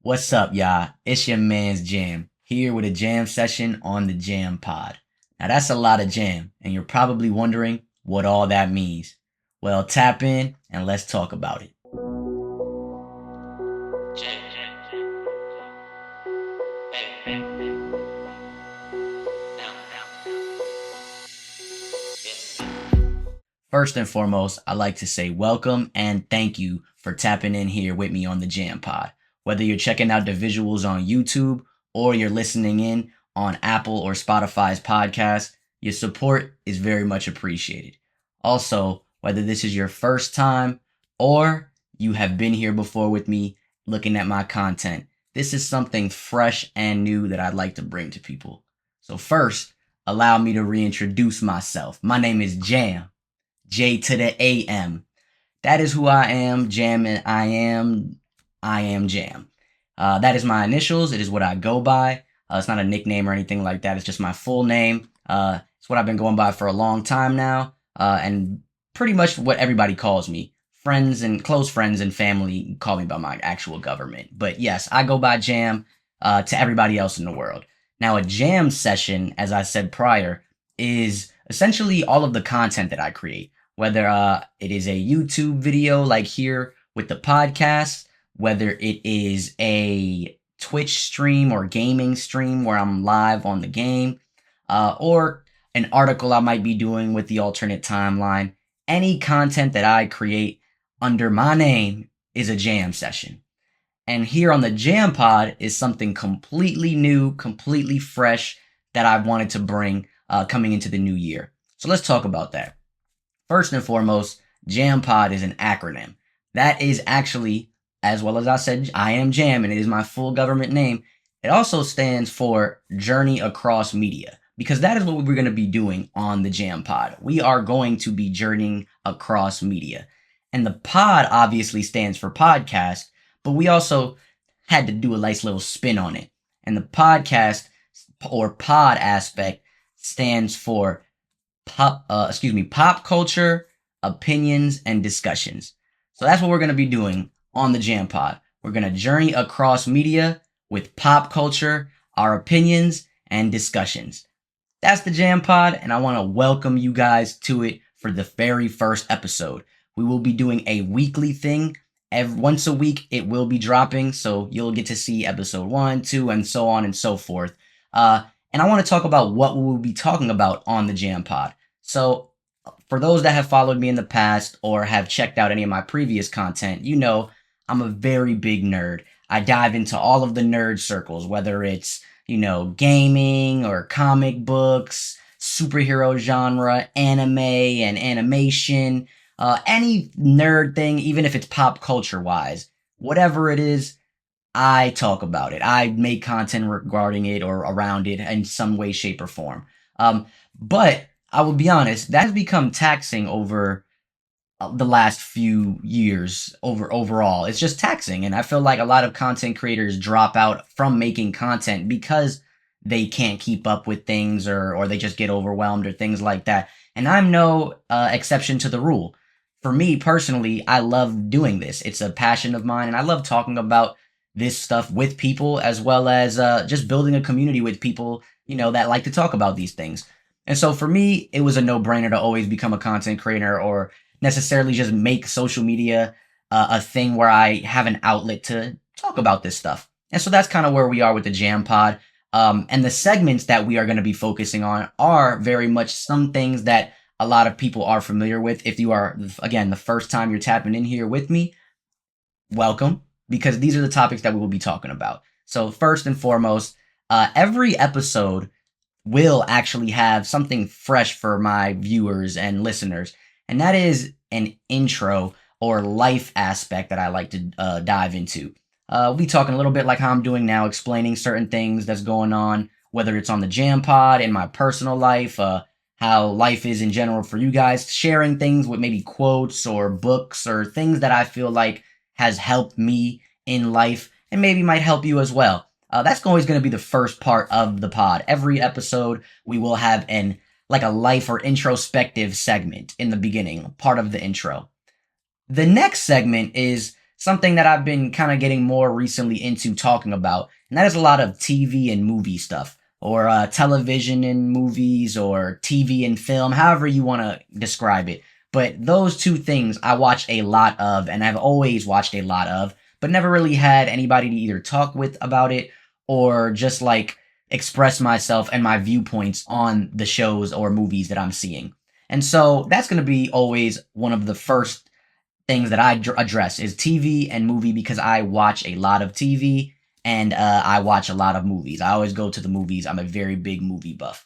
What's up, y'all? It's your man's Jam, here with a jam session on the JAMPOD. Now that's a lot of jam, and you're probably wondering what all that means. Well, tap in and let's talk about it. First and foremost, I'd like to say welcome and thank you for tapping in here with me on the JAMPOD. Whether you're checking out the visuals on YouTube or you're listening in on Apple or Spotify's podcast, your support is very much appreciated. Also, whether this is your first time or you have been here before with me looking at my content, this is something fresh and new that I'd like to bring to people. So first, allow me to reintroduce myself. My name is Jam. J to the AM. That is who I am, Jam, and I am Jam. That is my initials. It is what I go by. It's not a nickname or anything like that. It's just my full name. It's what I've been going by for a long time now, and pretty much what everybody calls me. Friends and close friends and family call me by my actual government. But yes, I go by Jam to everybody else in the world. Now, a jam session, as I said prior, is essentially all of the content that I create. Whether it is a YouTube video like here with the podcast, whether it is a Twitch stream or gaming stream where I'm live on the game, or an article I might be doing with the alternate timeline, any content that I create under my name is a jam session. And here on the JAMPOD is something completely new, completely fresh that I wanted to bring coming into the new year. So let's talk about that. First and foremost, JAMPOD is an acronym. That is actually, as well as I said, I am Jam, and it is my full government name. It also stands for Journey Across Media, because that is what we're going to be doing on the JAMPOD. We are going to be journeying across media. And the pod obviously stands for podcast, but we also had to do a nice little spin on it. And the podcast or pod aspect stands for pop culture, opinions, and discussions. So that's what we're going to be doing on the JAMPOD. We're going to journey across media with pop culture, our opinions, and discussions. That's the JAMPOD, and I want to welcome you guys to it for the very first episode. We will be doing a weekly thing. Once a week, it will be dropping, so you'll get to see episode 1, 2, and so on and so forth. And I want to talk about what we will be talking about on the JAMPOD. So for those that have followed me in the past or have checked out any of my previous content, you know I'm a very big nerd. I dive into all of the nerd circles, whether it's, gaming or comic books, superhero genre, anime and animation, any nerd thing, even if it's pop culture wise, whatever it is, I talk about it. I make content regarding it or around it in some way, shape, or form. But I will be honest, that has become taxing over the last few years overall. It's just taxing. And I feel like a lot of content creators drop out from making content because they can't keep up with things or they just get overwhelmed or things like that. And I'm no exception to the rule. For me personally, I love doing this. It's a passion of mine, and I love talking about this stuff with people, as well as just building a community with people, that like to talk about these things. And so for me, it was a no-brainer to always become a content creator or necessarily just make social media a thing where I have an outlet to talk about this stuff. And so that's kind of where we are with the JAMPOD. And the segments that we are going to be focusing on are very much some things that a lot of people are familiar with. If you are, again, the first time you're tapping in here with me, welcome, because these are the topics that we will be talking about. So first and foremost, every episode will actually have something fresh for my viewers and listeners, and that is an intro or life aspect that I like to dive into. We'll be talking a little bit like how I'm doing now, explaining certain things that's going on, whether it's on the JAMPOD, in my personal life, how life is in general for you guys, sharing things with maybe quotes or books or things that I feel like has helped me in life and maybe might help you as well. That's always going to be the first part of the pod. Every episode, we will have a life or introspective segment in the beginning, part of the intro. The next segment is something that I've been kind of getting more recently into talking about, and that is a lot of TV and movie stuff, or television and movies, or TV and film, however you want to describe it. But those two things I watch a lot of, and I've always watched a lot of, but never really had anybody to either talk with about it or just like express myself and my viewpoints on the shows or movies that I'm seeing. And so that's going to be always one of the first things that I address is TV and movie, because I watch a lot of TV and I watch a lot of movies. I always go to the movies. I'm a very big movie buff.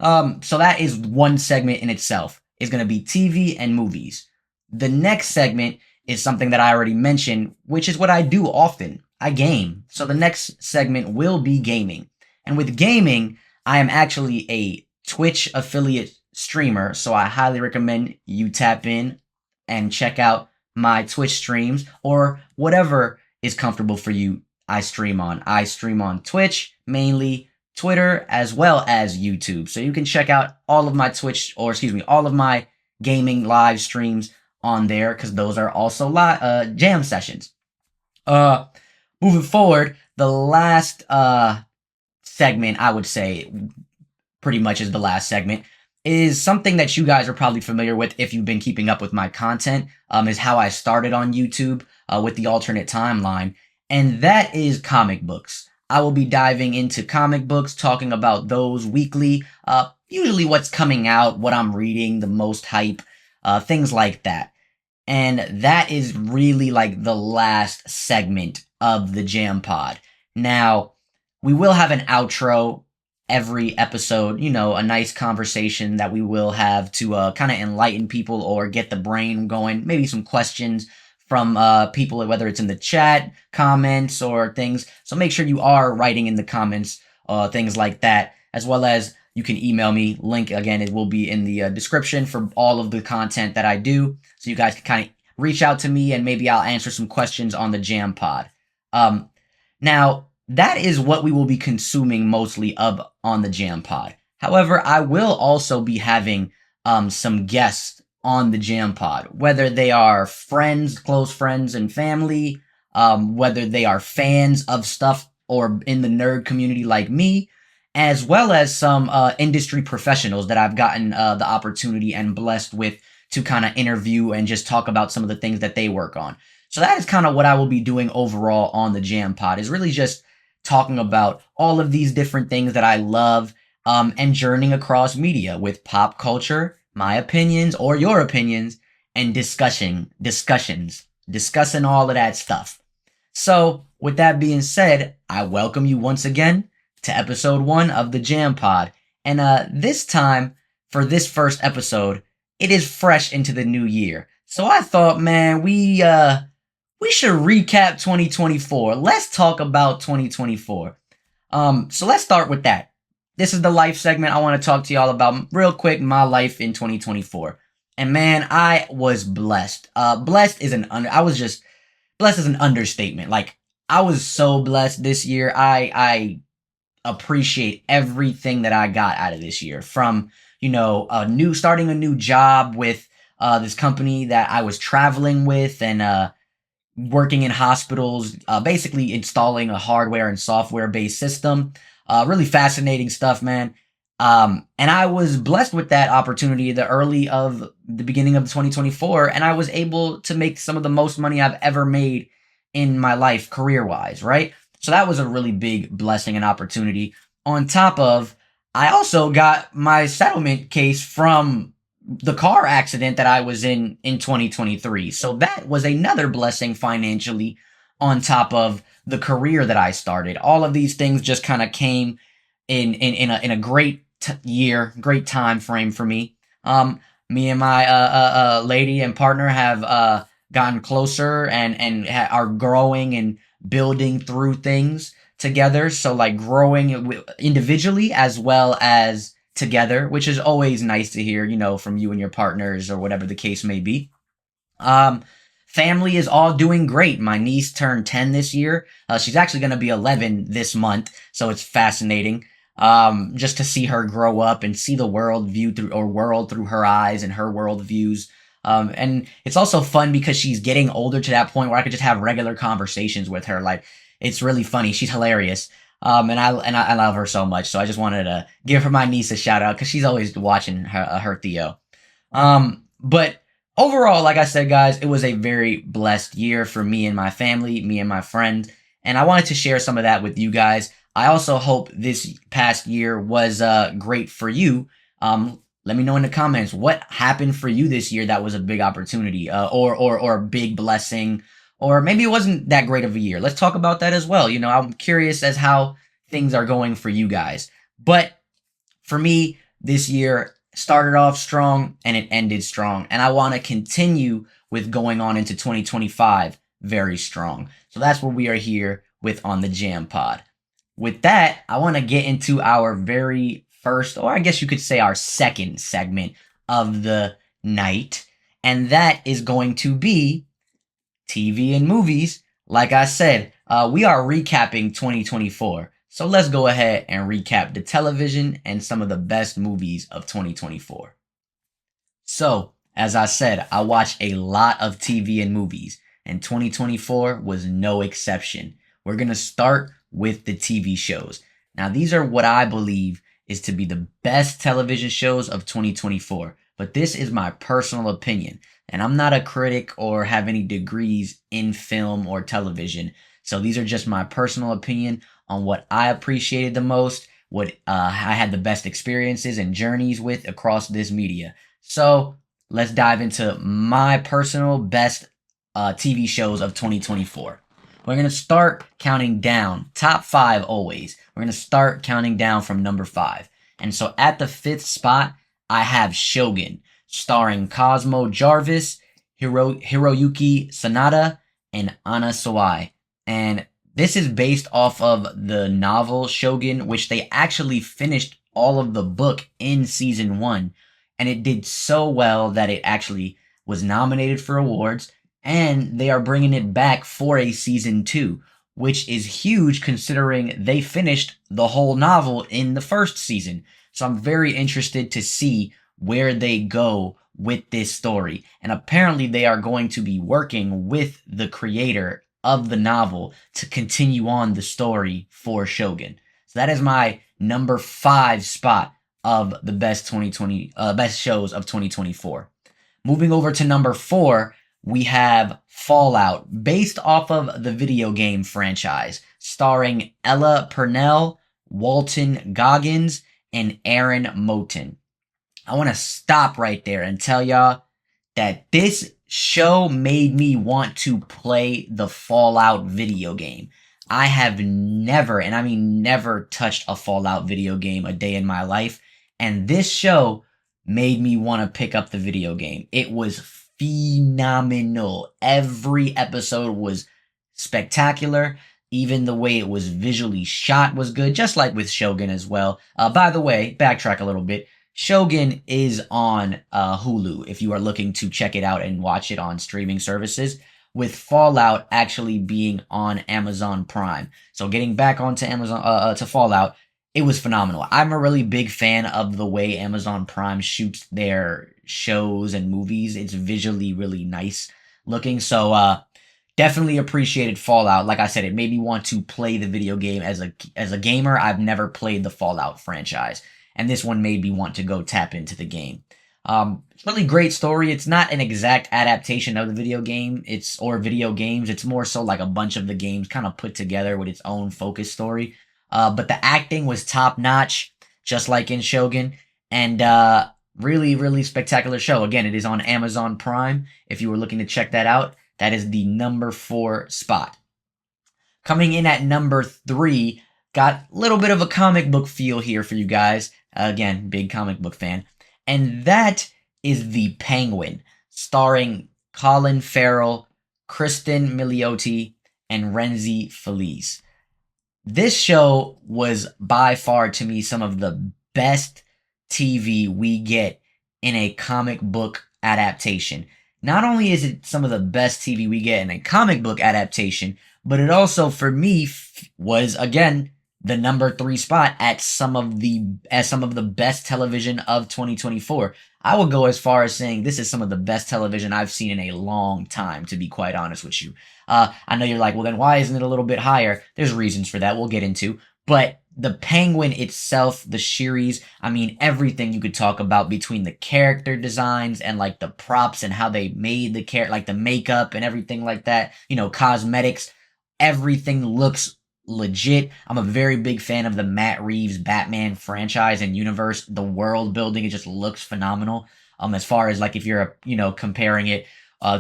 So that is one segment in itself. Is going to be TV and movies. The next segment is something that I already mentioned, which is what I do often. I game. So the next segment will be gaming. And with gaming, I am actually a Twitch affiliate streamer, so I highly recommend you tap in and check out my Twitch streams or whatever is comfortable for you. I stream on Twitch, mainly Twitter, as well as YouTube. So you can check out all of my Twitch, or excuse me, all of my gaming live streams on there, because those are also jam sessions. Moving forward, the last segment, I would say, pretty much is the last segment, is something that you guys are probably familiar with if you've been keeping up with my content, is how I started on YouTube with the alternate timeline, and that is comic books. I will be diving into comic books, talking about those weekly, usually what's coming out, what I'm reading, the most hype, things like that. And that is really like the last segment of the JAMPOD. Now, we will have an outro every episode, a nice conversation that we will have to kind of enlighten people or get the brain going, maybe some questions from people, whether it's in the chat, comments, or things. So make sure you are writing in the comments, things like that, as well as you can email me. Link, again, it will be in the description for all of the content that I do. So you guys can kind of reach out to me and maybe I'll answer some questions on the JAMPOD. Now, that is what we will be consuming mostly of on the JAMPOD. However, I will also be having some guests on the JAMPOD, whether they are friends, close friends and family, whether they are fans of stuff or in the nerd community like me, as well as some industry professionals that I've gotten the opportunity and blessed with to kind of interview and just talk about some of the things that they work on. So that is kind of what I will be doing overall on the JAMPOD, is really just talking about all of these different things that I love, and journeying across media with pop culture, my opinions or your opinions, and discussing all of that stuff. So with that being said, I welcome you once again to episode 1 of the JAMPOD. And this time, for this first episode, it is fresh into the new year. So I thought, man, we should recap 2024. Let's talk about 2024. So let's start with that. This is the life segment. I want to talk to y'all about real quick my life in 2024. And man, I was blessed. Blessed is an understatement. Like, I was so blessed this year. I appreciate everything that I got out of this year, from starting a new job with this company that I was traveling with, and working in hospitals, basically installing a hardware and software based system. Really fascinating stuff, man. And I was blessed with that opportunity the beginning of 2024, and I was able to make some of the most money I've ever made in my life career wise, right? So that was a really big blessing and opportunity. On top of, I also got my settlement case from the car accident that I was in 2023. So that was another blessing financially, on top of the career that I started. All of these things just kind of came in a great year, great time frame for me. Me and my lady and partner have gotten closer and are growing and building through things together. So like growing individually as well as together, which is always nice to hear, from you and your partners or whatever the case may be. Family is all doing great. My niece turned 10 this year. She's actually going to be 11 this month. So it's fascinating. Just to see her grow up and see the world through her eyes and her world views. And it's also fun because she's getting older to that point where I could just have regular conversations with her. Like, it's really funny. She's hilarious. And I love her so much. So I just wanted to give her my niece a shout out because she's always watching her Theo. But overall, like I said, guys, it was a very blessed year for me and my family, me and my friends, and I wanted to share some of that with you guys. I also hope this past year was great for you. Let me know in the comments what happened for you this year that was a big opportunity, or a big blessing, or maybe it wasn't that great of a year. Let's talk about that as well. You know, I'm curious as how things are going for you guys. But for me, this year started off strong and it ended strong. And I want to continue with going on into 2025 very strong. So that's what we are here with on the Jam Pod. With that, I want to get into our very first, or I guess you could say our second segment of the night. And that is going to be TV and movies. Like I said, we are recapping 2024. So let's go ahead and recap the television and some of the best movies of 2024. So, as I said, I watched a lot of TV and movies, and 2024 was no exception. We're going to start with the TV shows. Now, these are what I believe is to be the best television shows of 2024, but this is my personal opinion, and I'm not a critic or have any degrees in film or television. So these are just my personal opinion on what I appreciated the most, what I had the best experiences and journeys with across this media. So let's dive into my personal best TV shows of 2024. We're going to start counting down, top 5 always. We're going to start counting down from number 5. And so at the 5th spot, I have Shogun, starring Cosmo Jarvis, Hiroyuki Sanada, and Anna Sawai. And this is based off of the novel Shogun, which they actually finished all of the book in season 1. And it did so well that it actually was nominated for awards. And they are bringing it back for a season 2, which is huge considering they finished the whole novel in the first season. So I'm very interested to see where they go with this story. And apparently they are going to be working with the creator of the novel to continue on the story for Shogun. So that is my number 5 spot of the best shows of 2024. Moving over to number 4, we have Fallout, based off of the video game franchise, starring Ella Purnell, Walton Goggins, and Aaron Moten. I want to stop right there and tell y'all that this show made me want to play the Fallout video game. I have never, and I mean never, touched a Fallout video game a day in my life, and this show made me want to pick up the video game. It was phenomenal. Every episode was spectacular. Even the way it was visually shot was good, just like with Shogun as well. By the way, backtrack a little bit. Shogun is on Hulu if you are looking to check it out and watch it on streaming services, with Fallout actually being on Amazon Prime. So getting back onto Amazon to Fallout, it was phenomenal. I'm a really big fan of the way Amazon Prime shoots their shows and movies. It's visually really nice looking. So definitely appreciated Fallout. Like I said, it made me want to play the video game as a gamer. I've never played the Fallout franchise, and this one made me want to go tap into the game. It's really great story. It's not an exact adaptation of the video game, or video games. It's more so like a bunch of the games kind of put together with its own focus story. But the acting was top notch, just like in Shogun, and really, really spectacular show. Again, it is on Amazon Prime. If you were looking to check that out, that is the number 4 spot. Coming in at number 3, got a little bit of a comic book feel here for you guys. Again, big comic book fan. And that is The Penguin, starring Colin Farrell, Kristen Milioti, and Renzi Felice. This show was by far, to me, some of the best TV we get in a comic book adaptation. Not only is it some of the best TV we get in a comic book adaptation, but it also, for me, was, again, the number 3 spot as some of the best television of 2024. I would go as far as saying this is some of the best television I've seen in a long time, to be quite honest with you. I know you're like, well, then why isn't it a little bit higher? There's reasons for that we'll get into. But the Penguin itself, the series, I mean, everything you could talk about between the character designs and like the props and how they made the character, like the makeup and everything like that, cosmetics, everything looks legit. I'm a very big fan of the Matt Reeves Batman franchise and universe. The world building, it just looks phenomenal. As far as like if you're, comparing it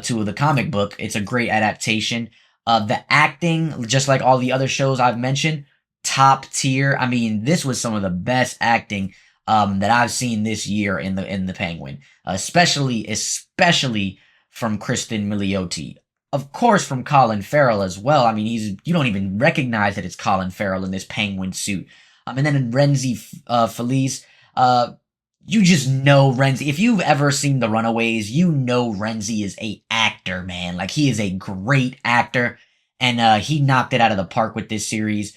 to the comic book, it's a great adaptation. The acting, just like all the other shows I've mentioned, top tier. I mean, this was some of the best acting that I've seen this year in the Penguin, especially from Kristen Milioti. Of course, from Colin Farrell as well. I mean, you don't even recognize that it's Colin Farrell in this Penguin suit. And then Renzi Felice, you just know Renzi. If you've ever seen The Runaways, you know Renzi is a actor, man. Like, he is a great actor, and he knocked it out of the park with this series.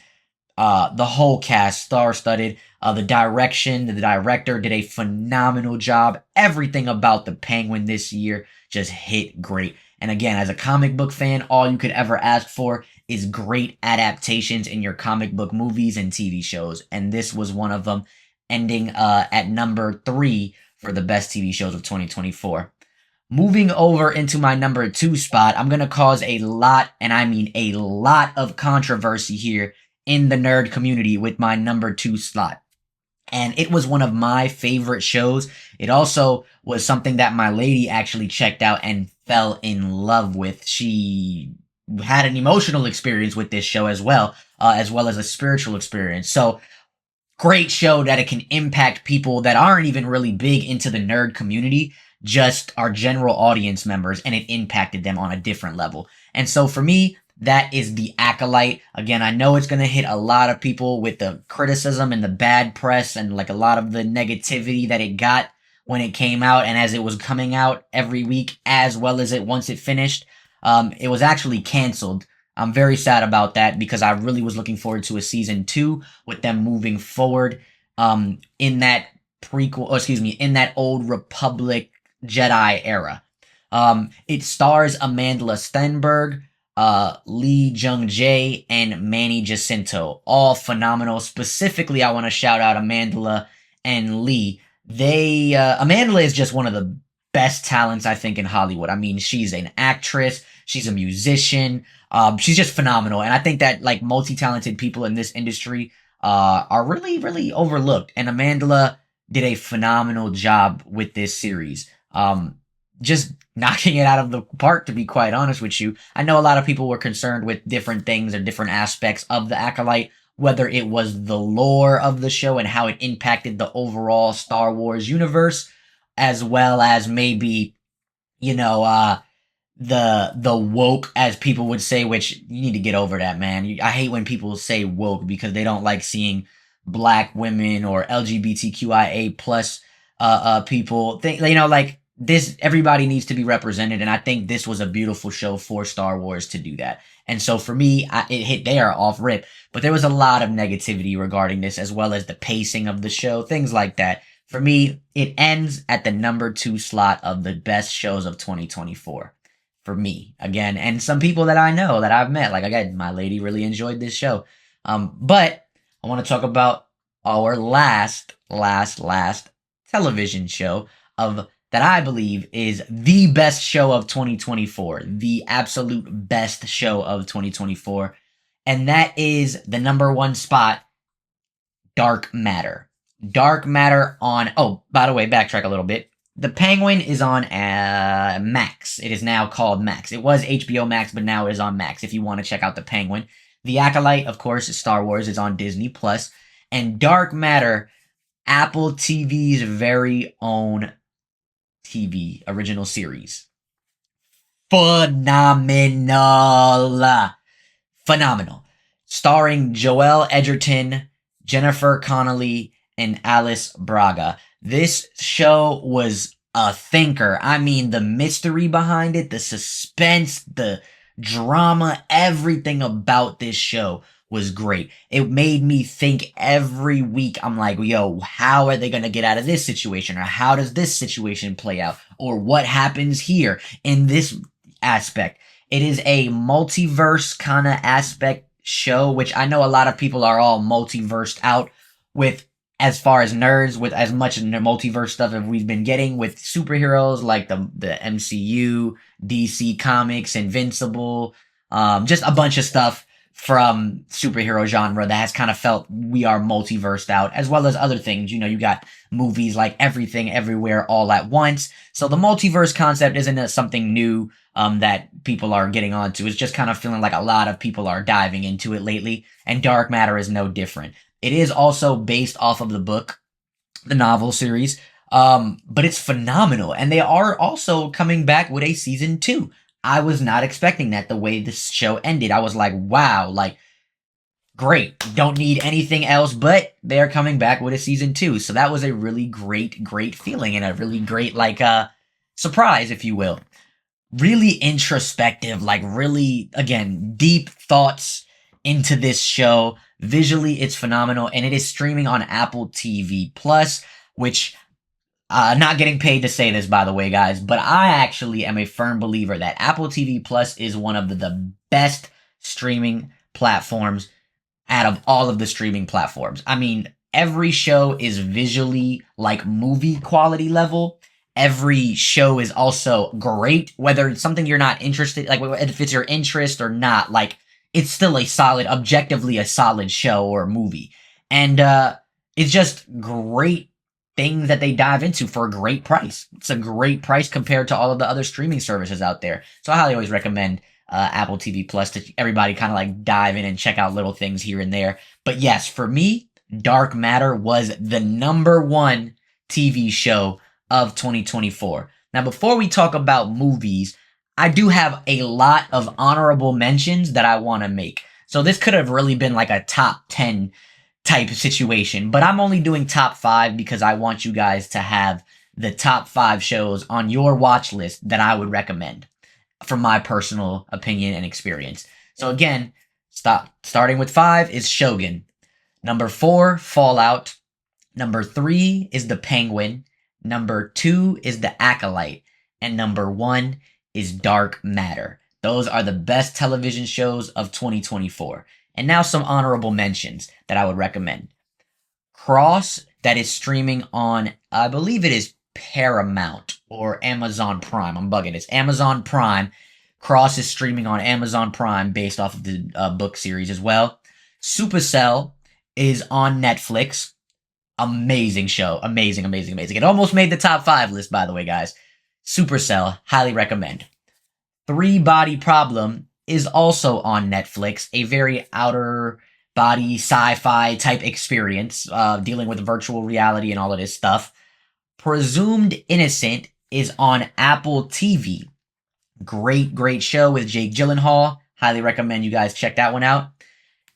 The whole cast, star-studded. The director did a phenomenal job. Everything about the Penguin this year just hit great. And again, as a comic book fan, all you could ever ask for is great adaptations in your comic book movies and TV shows. And this was one of them, ending at number 3 for the best TV shows of 2024. Moving over into my number 2 spot, I'm going to cause a lot, and I mean a lot of controversy here in the nerd community with my number 2 slot. And it was one of my favorite shows. It also was something that my lady actually checked out and fell in love with. She had an emotional experience with this show as well as a spiritual experience. So, great show that it can impact people that aren't even really big into the nerd community, just our general audience members, and it impacted them on a different level. And so for me, that is The Acolyte. Again, I know it's going to hit a lot of people with the criticism and the bad press and like a lot of the negativity that it got when it came out and as it was coming out every week, as well as once it finished. It was actually canceled. I'm very sad about that because I really was looking forward to a season 2 with them moving forward in that in that old Republic Jedi era. It stars Amandla Stenberg, Lee Jung-jae, and Manny Jacinto. All phenomenal. Specifically, I want to shout out Amandla and Lee. Amandla is just one of the best talents, I think, in Hollywood. I mean, she's an actress. She's a musician. She's just phenomenal. And I think that, like, multi-talented people in this industry are really, really overlooked. And Amandla did a phenomenal job with this series. Just knocking it out of the park, to be quite honest with you. I know a lot of people were concerned with different things or different aspects of The Acolyte, whether it was the lore of the show and how it impacted the overall Star Wars universe, as well as maybe, the woke, as people would say, which you need to get over that, man. I hate when people say woke because they don't like seeing black women or LGBTQIA plus people. This, everybody needs to be represented, and I think this was a beautiful show for Star Wars to do that. And so for me, it hit there off rip, but there was a lot of negativity regarding this, as well as the pacing of the show, things like that. For me, it ends at the number 2 slot of the best shows of 2024. For me, again, and some people that I know that I've met, like again, my lady really enjoyed this show. But I want to talk about our last television show that I believe is the best show of 2024, the absolute best show of 2024, and that is the number 1 spot, Dark Matter. Dark Matter on, oh, by the way, backtrack a little bit. The Penguin is on Max. It is now called Max. It was HBO Max, but now it is on Max if you want to check out The Penguin. The Acolyte, of course, is Star Wars, is on Disney+. And Dark Matter, Apple TV's very own TV original series. Phenomenal. Starring Joel Edgerton, Jennifer Connelly, and Alice Braga. This show was a thinker. I mean, the mystery behind it, the suspense, the drama, everything about this show was great. It made me think every week. I'm like, yo, how are they going to get out of this situation? Or how does this situation play out? Or what happens here in this aspect? It is a multiverse kind of aspect show, which I know a lot of people are all multiversed out with, as far as nerds, with as much multiverse stuff as we've been getting with superheroes like the MCU, DC Comics, Invincible, just a bunch of stuff from superhero genre that has kind of felt we are multiversed out, as well as other things. You know, you got movies like Everything Everywhere All at Once. So the multiverse concept isn't something new that people are getting onto. It's just kind of feeling like a lot of people are diving into it lately, and Dark Matter is no different. It is also based off of the book, the novel series, but it's phenomenal. And they are also coming back with a season 2. I was not expecting that the way this show ended. I was like, wow, like, great. Don't need anything else, but they're coming back with a season 2. So that was a really great feeling and a really great, like, surprise, if you will. Really introspective, like really, again, deep thoughts into this show. Visually, it's phenomenal, and it is streaming on Apple TV Plus, which not getting paid to say this, by the way, guys, but I actually am a firm believer that Apple TV Plus is one of the best streaming platforms out of all of the streaming platforms. I mean, every show is visually like movie quality level. Every show is also great, whether it's something you're not interested, like if it's your interest or not, like it's still a solid, objectively a solid show or movie. And it's just great things that they dive into for a great price. It's a great price compared to all of the other streaming services out there. So I highly always recommend Apple TV Plus to everybody kind of like dive in and check out little things here and there. But yes, for me, Dark Matter was the #1 TV show of 2024. Now, before we talk about movies, I do have a lot of honorable mentions that I want to make. So this could have really been like a top 10 type of situation, but I'm only doing top 5 because I want you guys to have the top 5 shows on your watch list that I would recommend from my personal opinion and experience. So again, starting with 5 is Shogun. Number 4, Fallout. Number 3 is The Penguin. Number 2 is The Acolyte. And number 1 is Dark Matter. Those are the best television shows of 2024. And now some honorable mentions that I would recommend. Cross, that is streaming on, I believe it is Paramount or Amazon Prime. I'm bugging. It's Amazon Prime. Cross is streaming on Amazon Prime based off of the book series as well. Supercell is on Netflix. Amazing show. Amazing. It almost made the top 5 list, by the way, guys. Supercell, highly recommend. Three Body Problem is also on Netflix. A very outer body sci-fi type experience, dealing with virtual reality and all of this stuff. Presumed Innocent is on Apple TV. Great show with Jake Gyllenhaal. Highly recommend you guys check that one out.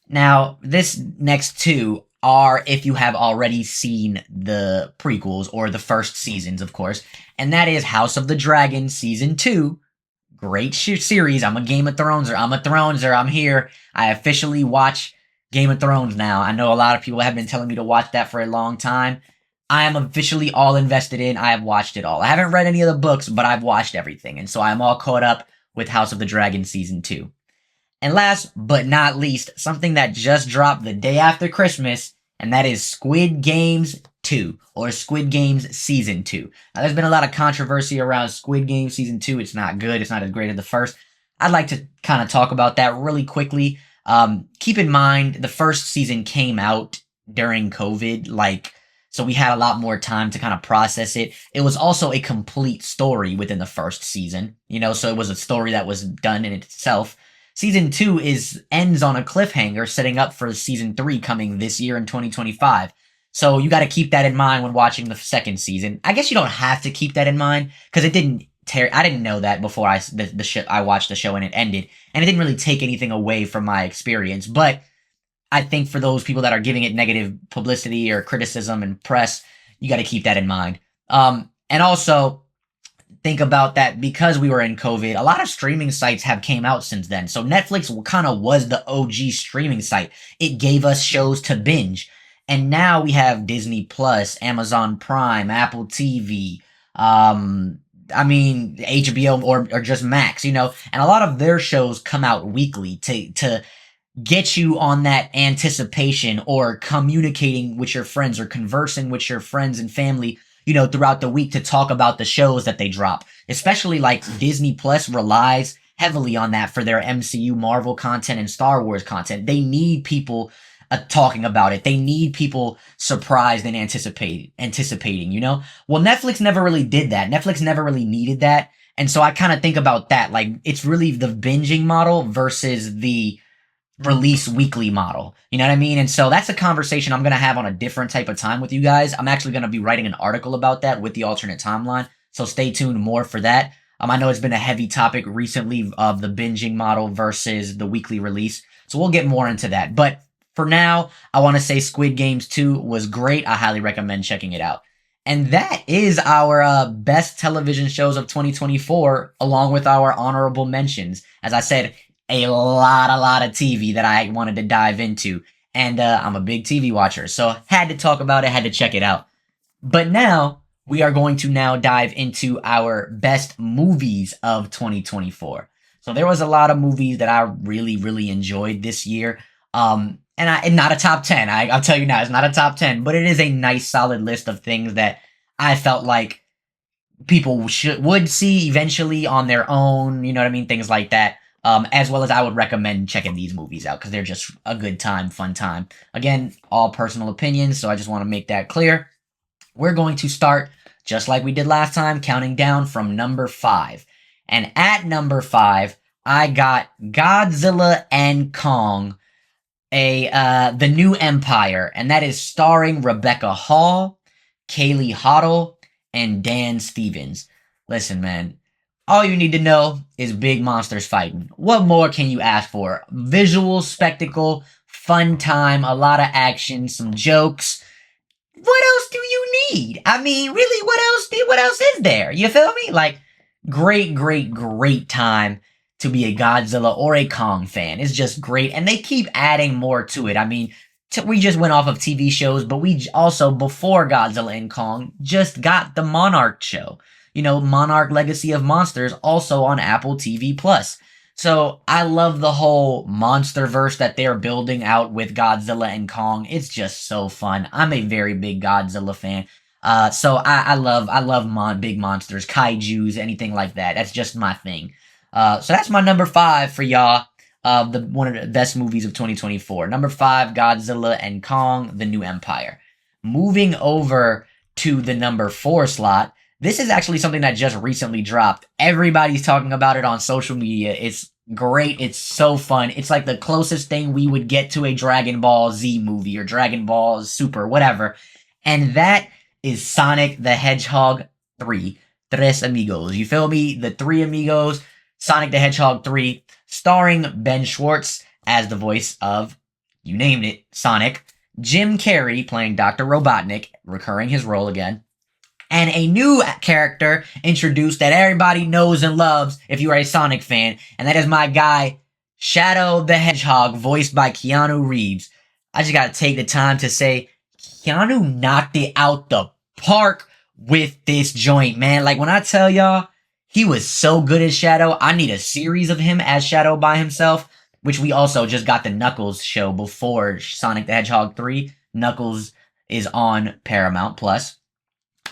Now, this next 2 are if you have already seen the prequels or the first seasons, of course, and that is House of the Dragon Season 2. Great series. I'm a Game of Throneser. I'm here. I officially watch Game of Thrones now. I know a lot of people have been telling me to watch that for a long time. I am officially all invested in. I have watched it all. I haven't read any of the books, but I've watched everything, and so I'm all caught up with House of the Dragon Season 2. And last but not least, something that just dropped the day after Christmas, and that is Squid Games 2, or Squid Games Season 2. Now, there's been a lot of controversy around Squid Games Season 2. It's not good. It's not as great as the first. I'd like to kind of talk about that really quickly. Keep in mind, the first season came out during COVID, so we had a lot more time to kind of process it. It was also a complete story within the first season, so it was a story that was done in itself. Season 2 ends on a cliffhanger, setting up for Season 3 coming this year in 2025. So you got to keep that in mind when watching the second season. I guess you don't have to keep that in mind, because I didn't know that before I watched the show and it ended, and it didn't really take anything away from my experience. But I think for those people that are giving it negative publicity or criticism and press, you got to keep that in mind. And also, think about that because we were in COVID, a lot of streaming sites have came out since then. So Netflix kind of was the OG streaming site. It gave us shows to binge. And now we have Disney Plus, Amazon Prime, Apple TV, HBO or just Max, and a lot of their shows come out weekly to get you on that anticipation or communicating with your friends or conversing with your friends and family, throughout the week to talk about the shows that they drop. Especially like Disney Plus relies heavily on that for their MCU Marvel content and Star Wars content. They need people talking about it. They need people surprised and anticipating. Well, Netflix never really did that. Netflix never really needed that. And so I kind of think about that. Like, it's really the binging model versus the release weekly model. You know what I mean? And so that's a conversation I'm going to have on a different type of time with you guys. I'm actually going to be writing an article about that with the alternate timeline. So stay tuned more for that. I know it's been a heavy topic recently of the binging model versus the weekly release. So we'll get more into that. But for now, I want to say Squid Games 2 was great. I highly recommend checking it out. And that is our best television shows of 2024, along with our honorable mentions. As I said, a lot of TV that I wanted to dive into. And I'm a big TV watcher, so had to talk about it, had to check it out. But now, we are going to now dive into our best movies of 2024. So there was a lot of movies that I really enjoyed this year. And not a top 10. I'll tell you now, it's not a top 10, but it is a nice solid list of things that I felt like people would see eventually on their own, you know what I mean? Things like that. As well as I would recommend checking these movies out because they're just a good time, fun time. Again, all personal opinions, so I just want to make that clear. We're going to start, just like we did last time, counting down from number 5. And at number 5, I got Godzilla and Kong, The New Empire, and that is starring Rebecca Hall, Kaylee Hoddle, and Dan Stevens. Listen, man. All you need to know is big monsters fighting. What more can you ask for? Visual spectacle, fun time, a lot of action, some jokes. What else do you need? I mean, really, what else is there? You feel me? Like, great time to be a Godzilla or a Kong fan. It's just great, and they keep adding more to it. I mean, we just went off of TV shows, but we also, before Godzilla and Kong, just got the Monarch show. Monarch Legacy of Monsters, also on Apple TV+. So I love the whole monsterverse that they're building out with Godzilla and Kong. It's just so fun. I'm a very big Godzilla fan. So I love big monsters, kaijus, anything like that. That's just my thing. So that's my number 5 for y'all. One of the best movies of 2024. Number 5, Godzilla and Kong, The New Empire. Moving over to the number 4 slot. This is actually something that just recently dropped. Everybody's talking about it on social media. It's great. It's so fun. It's like the closest thing we would get to a Dragon Ball Z movie or Dragon Ball Super, whatever. And that is Sonic the Hedgehog 3. Tres Amigos. You feel me? The 3 Amigos. Sonic the Hedgehog 3. Starring Ben Schwartz as the voice of, you named it, Sonic. Jim Carrey playing Dr. Robotnik, recurring his role again. And a new character introduced that everybody knows and loves if you are a Sonic fan, and that is my guy, Shadow the Hedgehog, voiced by Keanu Reeves. I just gotta take the time to say, Keanu knocked it out the park with this joint, man. Like, when I tell y'all, he was so good as Shadow. I need a series of him as Shadow by himself, which we also just got the Knuckles show before Sonic the Hedgehog 3. Knuckles is on Paramount Plus.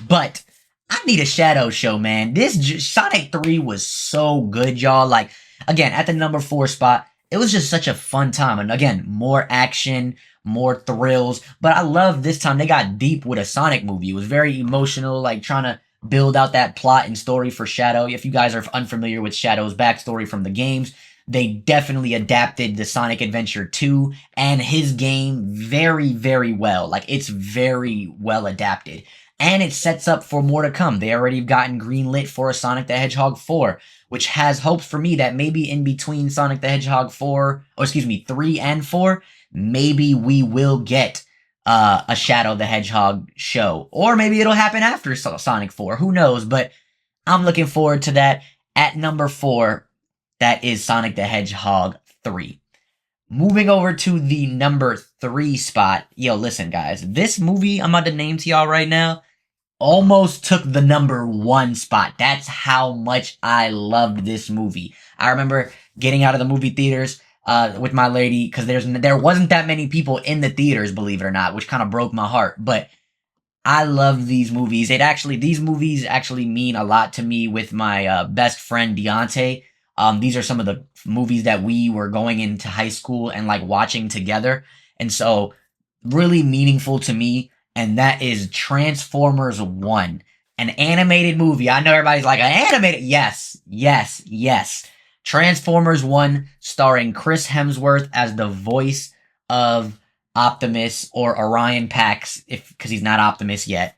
But I need a Shadow show, man. Sonic 3 was so good, y'all. Like, again, at the number 4 spot, it was just such a fun time. And again, more action, more thrills. But I love this time they got deep with a Sonic movie. It was very emotional, like trying to build out that plot and story for Shadow. If you guys are unfamiliar with Shadow's backstory from the games, they definitely adapted the Sonic Adventure 2 and his game very well. Like, it's very well adapted. And it sets up for more to come. They already gotten greenlit for a Sonic the Hedgehog 4, which has hopes for me that maybe in between Sonic the Hedgehog 3 and 4, maybe we will get a Shadow the Hedgehog show. Or maybe it'll happen after Sonic 4. Who knows? But I'm looking forward to that. At number 4, that is Sonic the Hedgehog 3. Moving over to the number 3 spot. Yo, listen, guys. This movie I'm about to name to y'all right now almost took the number 1 spot. That's how much I loved this movie. I remember getting out of the movie theaters with my lady, because there wasn't that many people in the theaters, believe it or not, which kind of broke my heart. But I love these movies. These movies actually mean a lot to me with my best friend Deontay. These are some of the movies that we were going into high school and like watching together, and so really meaningful to me. And that is Transformers 1, an animated movie. I know everybody's like, an animated? Yes, yes, yes. Transformers 1, starring Chris Hemsworth as the voice of Optimus, or Orion Pax, because he's not Optimus yet.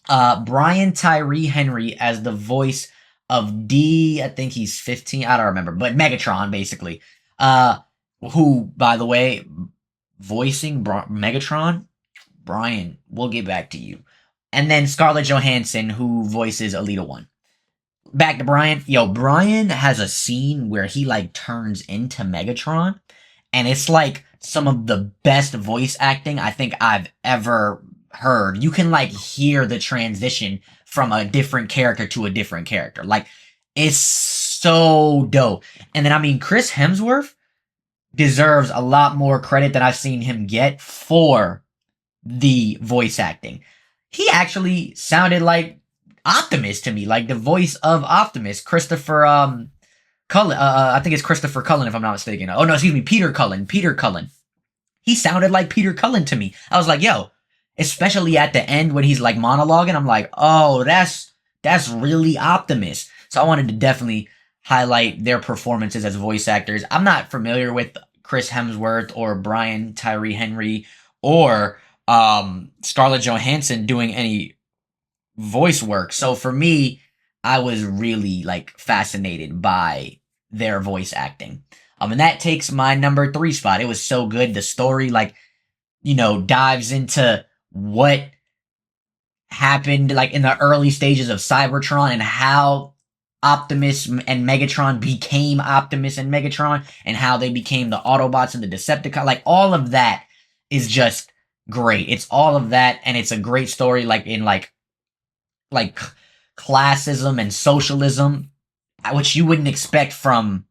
Brian Tyree Henry as the voice of D. I think he's 15. I don't remember, but Megatron, basically. Who, by the way, voicing Megatron, Brian, we'll get back to you. And then Scarlett Johansson, who voices Alita 1. Back to Brian. Yo, Brian has a scene where he like turns into Megatron, and it's like some of the best voice acting I think I've ever heard. You can like hear the transition from a different character to a different character. Like, it's so dope. And then, I mean, Chris Hemsworth deserves a lot more credit than I've seen him get for the voice acting. He actually sounded like Optimus to me, like the voice of Optimus, Christopher Cullen. I think it's Christopher Cullen, if I'm not mistaken. Oh no, excuse me, Peter Cullen. Peter Cullen. He sounded like Peter Cullen to me. I was like, yo, especially at the end when he's like monologuing, I'm like, oh, that's really Optimus. So I wanted to definitely highlight their performances as voice actors. I'm not familiar with Chris Hemsworth or Brian Tyree Henry or Scarlett Johansson doing any voice work. So for me, I was really like fascinated by their voice acting. And that takes my number 3 spot. It was so good. The story, like, dives into what happened like in the early stages of Cybertron and how Optimus and Megatron became Optimus and Megatron and how they became the Autobots and the Decepticons. Like, all of that is just great. It's all of that, and it's a great story, like in like classism and socialism, which you wouldn't expect from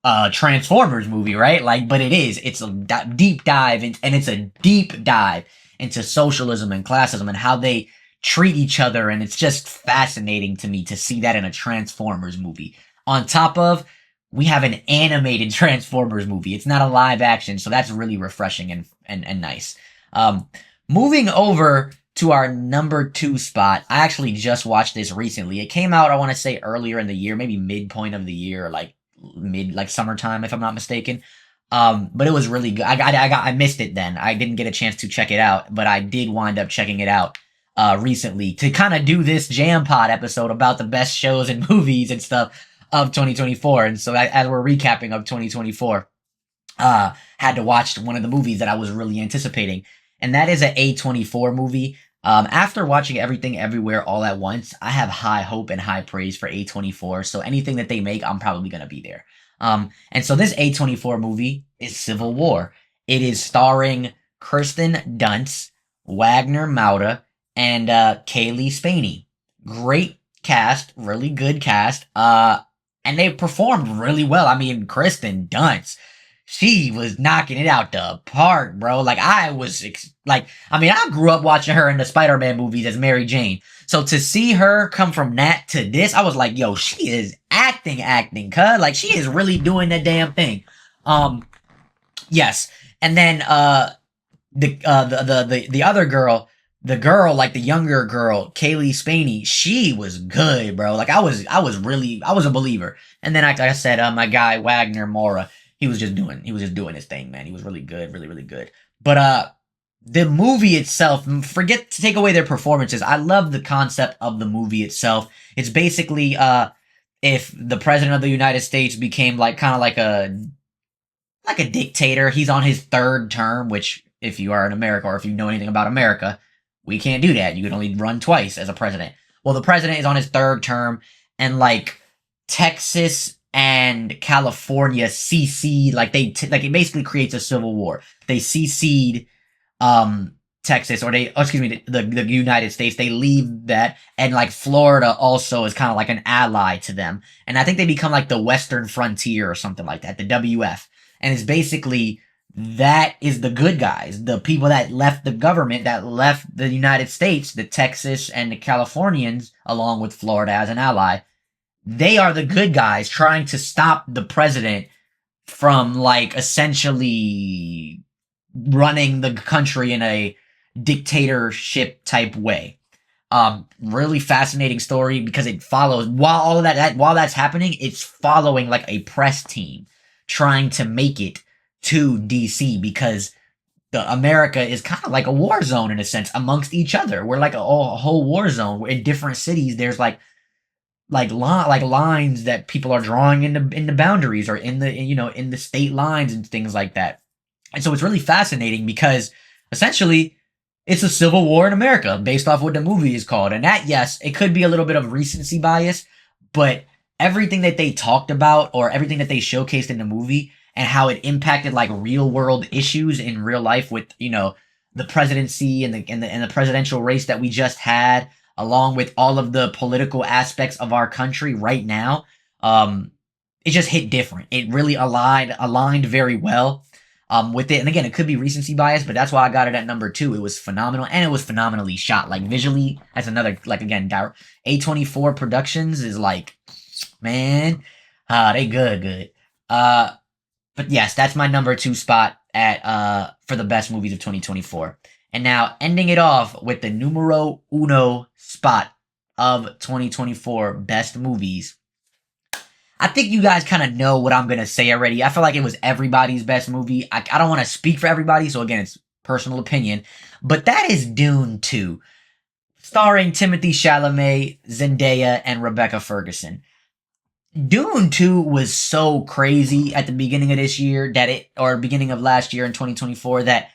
a Transformers movie, right? Like, but it is. It's a deep dive, and it's a deep dive into socialism and classism and how they treat each other, and it's just fascinating to me to see that in a Transformers movie. On top of, we have an animated Transformers movie. It's not a live action, so that's really refreshing and nice. Moving over to our number 2 spot, I actually just watched this recently. It came out, I want to say, earlier in the year, maybe midpoint of the year, or like summertime, if I'm not mistaken. But it was really good. I missed it then. I didn't get a chance to check it out, but I did wind up checking it out recently to kind of do this JAMPOD episode about the best shows and movies and stuff of 2024. And so as we're recapping of 2024, had to watch one of the movies that I was really anticipating, and that is an A24 movie. After watching Everything Everywhere All at Once, I have high hope and high praise for A24. So anything that they make, I'm probably going to be there. And so this A24 movie is Civil War. It is starring Kirsten Dunst, Wagner Mauda, and Kaylee Spaney. Great cast, really good cast. And they performed really well. I mean, Kirsten Dunst, she was knocking it out the park, bro. Like, I grew up watching her in the Spider-Man movies as Mary Jane. So to see her come from that to this, I was like, yo, she is acting, cuz. Like, she is really doing the damn thing. Yes. And then, the other girl, like the younger girl, Kaylee Spaney, she was good, bro. Like, I was a believer. And then, like I said, my guy, Wagner Mora, he was just doing his thing, man. He was really good, really, really good. But, the movie itself, forget to take away their performances. I love the concept of the movie itself. It's basically, if the president of the United States became kind of like a dictator. He's on his 3rd term, which, if you are in America or if you know anything about America, we can't do that. You can only run twice as a president. Well, the president is on his 3rd term, and like Texas and California secede, like like it basically creates a civil war. They secede um Texas, or excuse me, the United States. They leave that, and like Florida also is kind of like an ally to them, and I think they become like the Western Frontier or something like that, the WF. And it's basically, that is the good guys, the people that left the government, that left the United States, the Texas and the Californians, along with Florida as an ally. They are the good guys trying to stop the president from like essentially running the country in a dictatorship type way. Really fascinating story, because it follows, while all of while that's happening, it's following like a press team trying to make it to DC, because the America is kind of like a war zone in a sense amongst each other. We're like a whole war zone where in different cities there's like lines that people are drawing in the boundaries, or in the, you know, in the state lines and things like that. And so it's really fascinating, because essentially it's a civil war in America based off what the movie is called. And that, yes, it could be a little bit of recency bias, but everything that they talked about, or everything that they showcased in the movie, and how it impacted like real world issues in real life with, you know, the presidency and the presidential race that we just had, along with all of the political aspects of our country right now, it just hit different. It really aligned very well with it. And again, it could be recency bias, but that's why I got it at number 2. It was phenomenal, and it was phenomenally shot. Like visually, that's another, like, again, A24 Productions is like, man, they good. But yes, that's my number 2 spot at for the best movies of 2024. And now ending it off with the numero uno spot of 2024 best movies. I think you guys kind of know what I'm going to say already. I feel like it was everybody's best movie. I don't want to speak for everybody, so again, it's personal opinion. But that is Dune 2, starring Timothée Chalamet, Zendaya, and Rebecca Ferguson. Dune 2 was so crazy at the beginning of this year or beginning of last year in 2024, that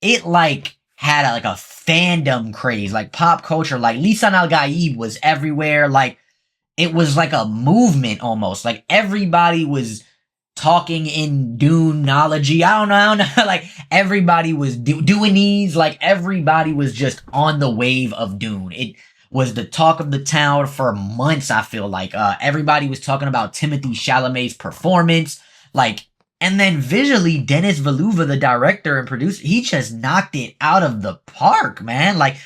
it like had like a fandom craze, like pop culture, like Lisan Al-Gaib was everywhere. Like it was like a movement almost. Like everybody was talking in Dune-ology. I don't know. Like everybody was doing these. Like everybody was just on the wave of Dune. It was the talk of the town for months, I feel like. Everybody was talking about Timothée Chalamet's performance. Like, and then visually, Denis Villeneuve, the director and producer, he just knocked it out of the park, man. Like,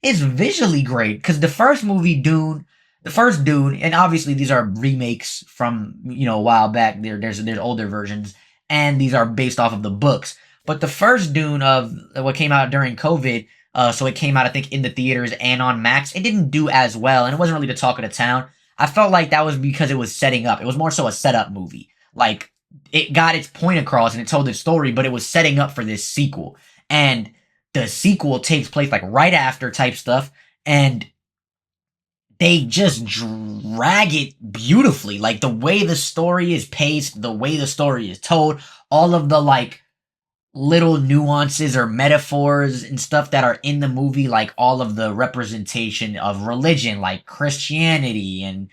it's visually great. Because the first Dune, and obviously these are remakes from, you know, a while back. There's older versions, and these are based off of the books. But the first Dune of what came out during COVID, so it came out, I think, in the theaters and on Max. It didn't do as well, and it wasn't really the talk of the town. I felt like that was because it was setting up. It was more so a setup movie. Like, it got its point across and it told its story, but it was setting up for this sequel. And the sequel takes place like right after type stuff, and they just drag it beautifully. Like the way the story is paced, the way the story is told, all of the like little nuances or metaphors and stuff that are in the movie, like all of the representation of religion, like Christianity and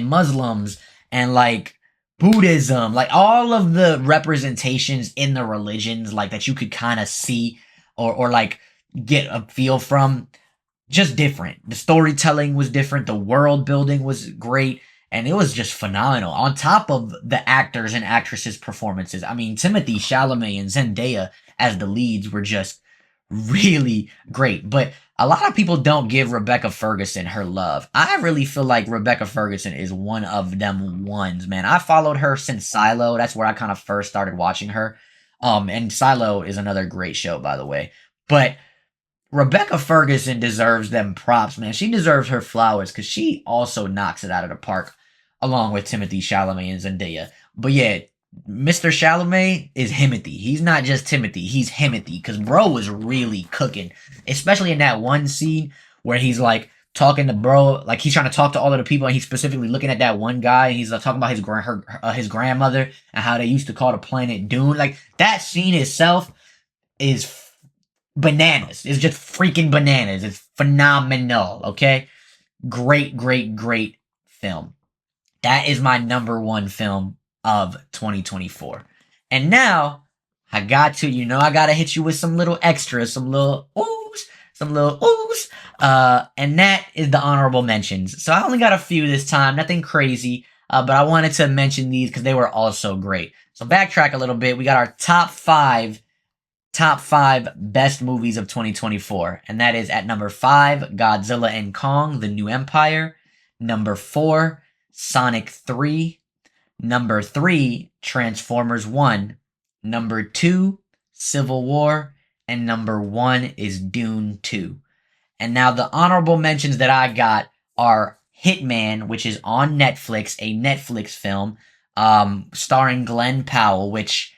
Muslims and like Buddhism, like all of the representations in the religions, like that you could kind of see or like get a feel from, just different. The storytelling was different. The world building was great. And it was just phenomenal. On top of the actors and actresses' performances. I mean, Timothée Chalamet and Zendaya as the leads were just really great. But a lot of people don't give Rebecca Ferguson her love. I really feel like Rebecca Ferguson is one of them ones, man. I followed her since Silo. That's where I kind of first started watching her. And Silo is another great show, by the way. But Rebecca Ferguson deserves them props, man. She deserves her flowers because she also knocks it out of the park along with Timothée Chalamet and Zendaya. But yeah, Mr. Chalamet is Himothy. He's not just Timothy, he's Himothy, because bro was really cooking. Especially in that one scene where he's like talking to bro, like he's trying to talk to all of the people, and he's specifically looking at that one guy, and he's talking about his grandmother and how they used to call the planet Dune. Like that scene itself is bananas. It's just freaking bananas. It's phenomenal, okay? Great, great, great film. That is my number one film of 2024. And now I got to, I got to hit you with some little extras, some little oohs, some little oohs. And that is the honorable mentions. So I only got a few this time, nothing crazy. But I wanted to mention these because they were also great. So backtrack a little bit. We got our top five best movies of 2024. And that is at number 5, Godzilla and Kong, The New Empire. Number 4, Sonic 3. Number 3, Transformers 1. Number 2, Civil War. And number 1 is Dune 2. And now the honorable mentions that I got are Hitman, which is on Netflix, a Netflix film, starring Glenn Powell, which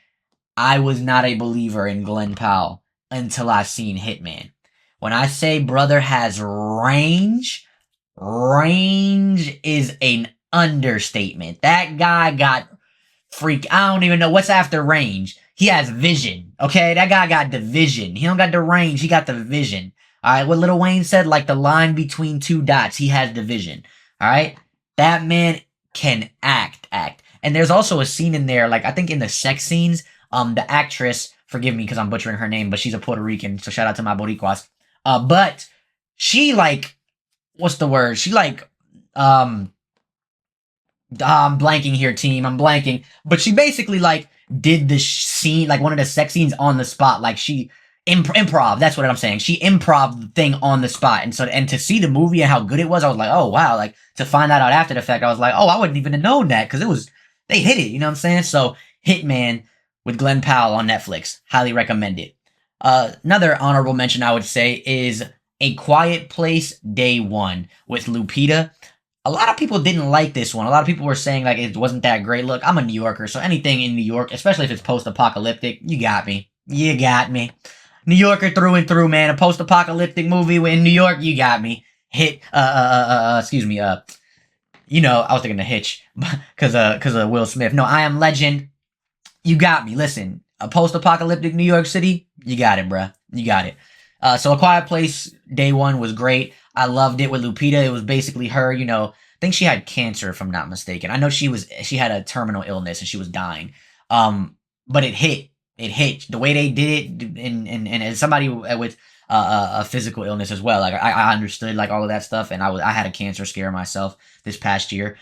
I was not a believer in Glenn Powell until I seen Hitman. When I say brother has range is an understatement. That guy got I don't even know what's after range. He has vision, okay? That guy got the vision. He don't got the range, he got the vision. Alright, what Lil Wayne said, like the line between two dots, he has the vision. Alright? That man can act. And there's also a scene in there, like I think in the sex scenes, the actress, forgive me because I'm butchering her name, but she's a Puerto Rican, so shout out to my Boricuas. But she what's the word? She I'm blanking here, team. I'm blanking. But she basically did the scene, one of the sex scenes on the spot. Like she improv. That's what I'm saying. She improv the thing on the spot. And to see the movie and how good it was, I was like, oh wow. To find that out after the fact, I was like, oh, I wouldn't even have known that because they hit it. You know what I'm saying? So Hitman with Glenn Powell on Netflix. Highly recommend it. Another honorable mention I would say is A Quiet Place Day One with Lupita. A lot of people didn't like this one. A lot of people were saying it wasn't that great. Look, I'm a New Yorker, so anything in New York, especially if it's post-apocalyptic, you got me. You got me. New Yorker through and through, man. A post-apocalyptic movie in New York, you got me. Excuse me, I was thinking of Hitch, cause of Will Smith. No, I Am Legend. You got me. Listen, a post-apocalyptic New York City, you got it, bruh. You got it. So A Quiet Place Day One was great. I loved it with Lupita. It was basically her, I think she had cancer, if I'm not mistaken. I know she had a terminal illness and she was dying. But it hit. It hit. The way they did it, and as somebody with a physical illness as well, I understood all of that stuff, and I had a cancer scare myself this past year,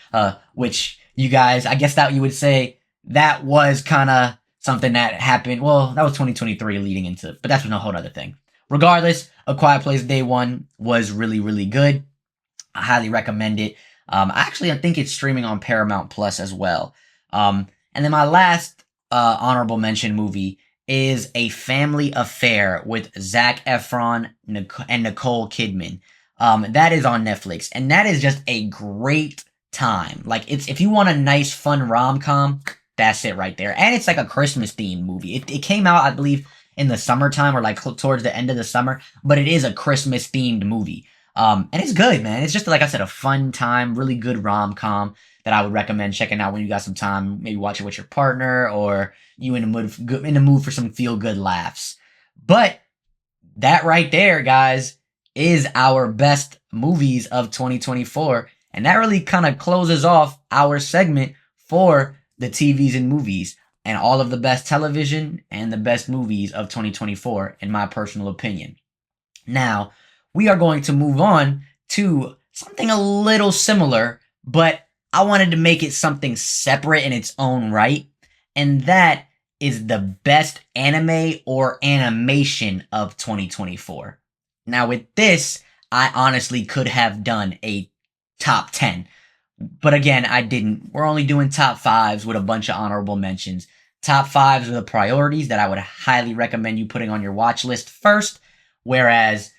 which you guys, I guess that you would say that was kind of something that happened. Well, that was 2023 leading into, but that's a whole other thing. Regardless, A Quiet Place Day One was really, really good. I highly recommend it. I think it's streaming on Paramount Plus as well. And then my last honorable mention movie is A Family Affair with Zac Efron and Nicole Kidman. That is on Netflix, and that is just a great time. If you want a nice, fun rom-com, that's it right there. And it's a Christmas themed movie. It came out, I believe, in the summertime or towards the end of the summer, but it is a Christmas themed movie. And it's good, man. It's just, like I said, a fun time, really good rom-com that I would recommend checking out when you got some time. Maybe watch it with your partner, or you in the mood for some feel-good laughs. But that right there, guys, is our best movies of 2024. And that really kind of closes off our segment for the TVs and movies, and all of the best television and the best movies of 2024, in my personal opinion. Now, we are going to move on to something a little similar, but I wanted to make it something separate in its own right, and that is the best anime or animation of 2024. Now, with this, I honestly could have done a top 10, but again, I didn't. We're only doing top 5s with a bunch of honorable mentions. Top 5s are the priorities that I would highly recommend you putting on your watch list first, whereas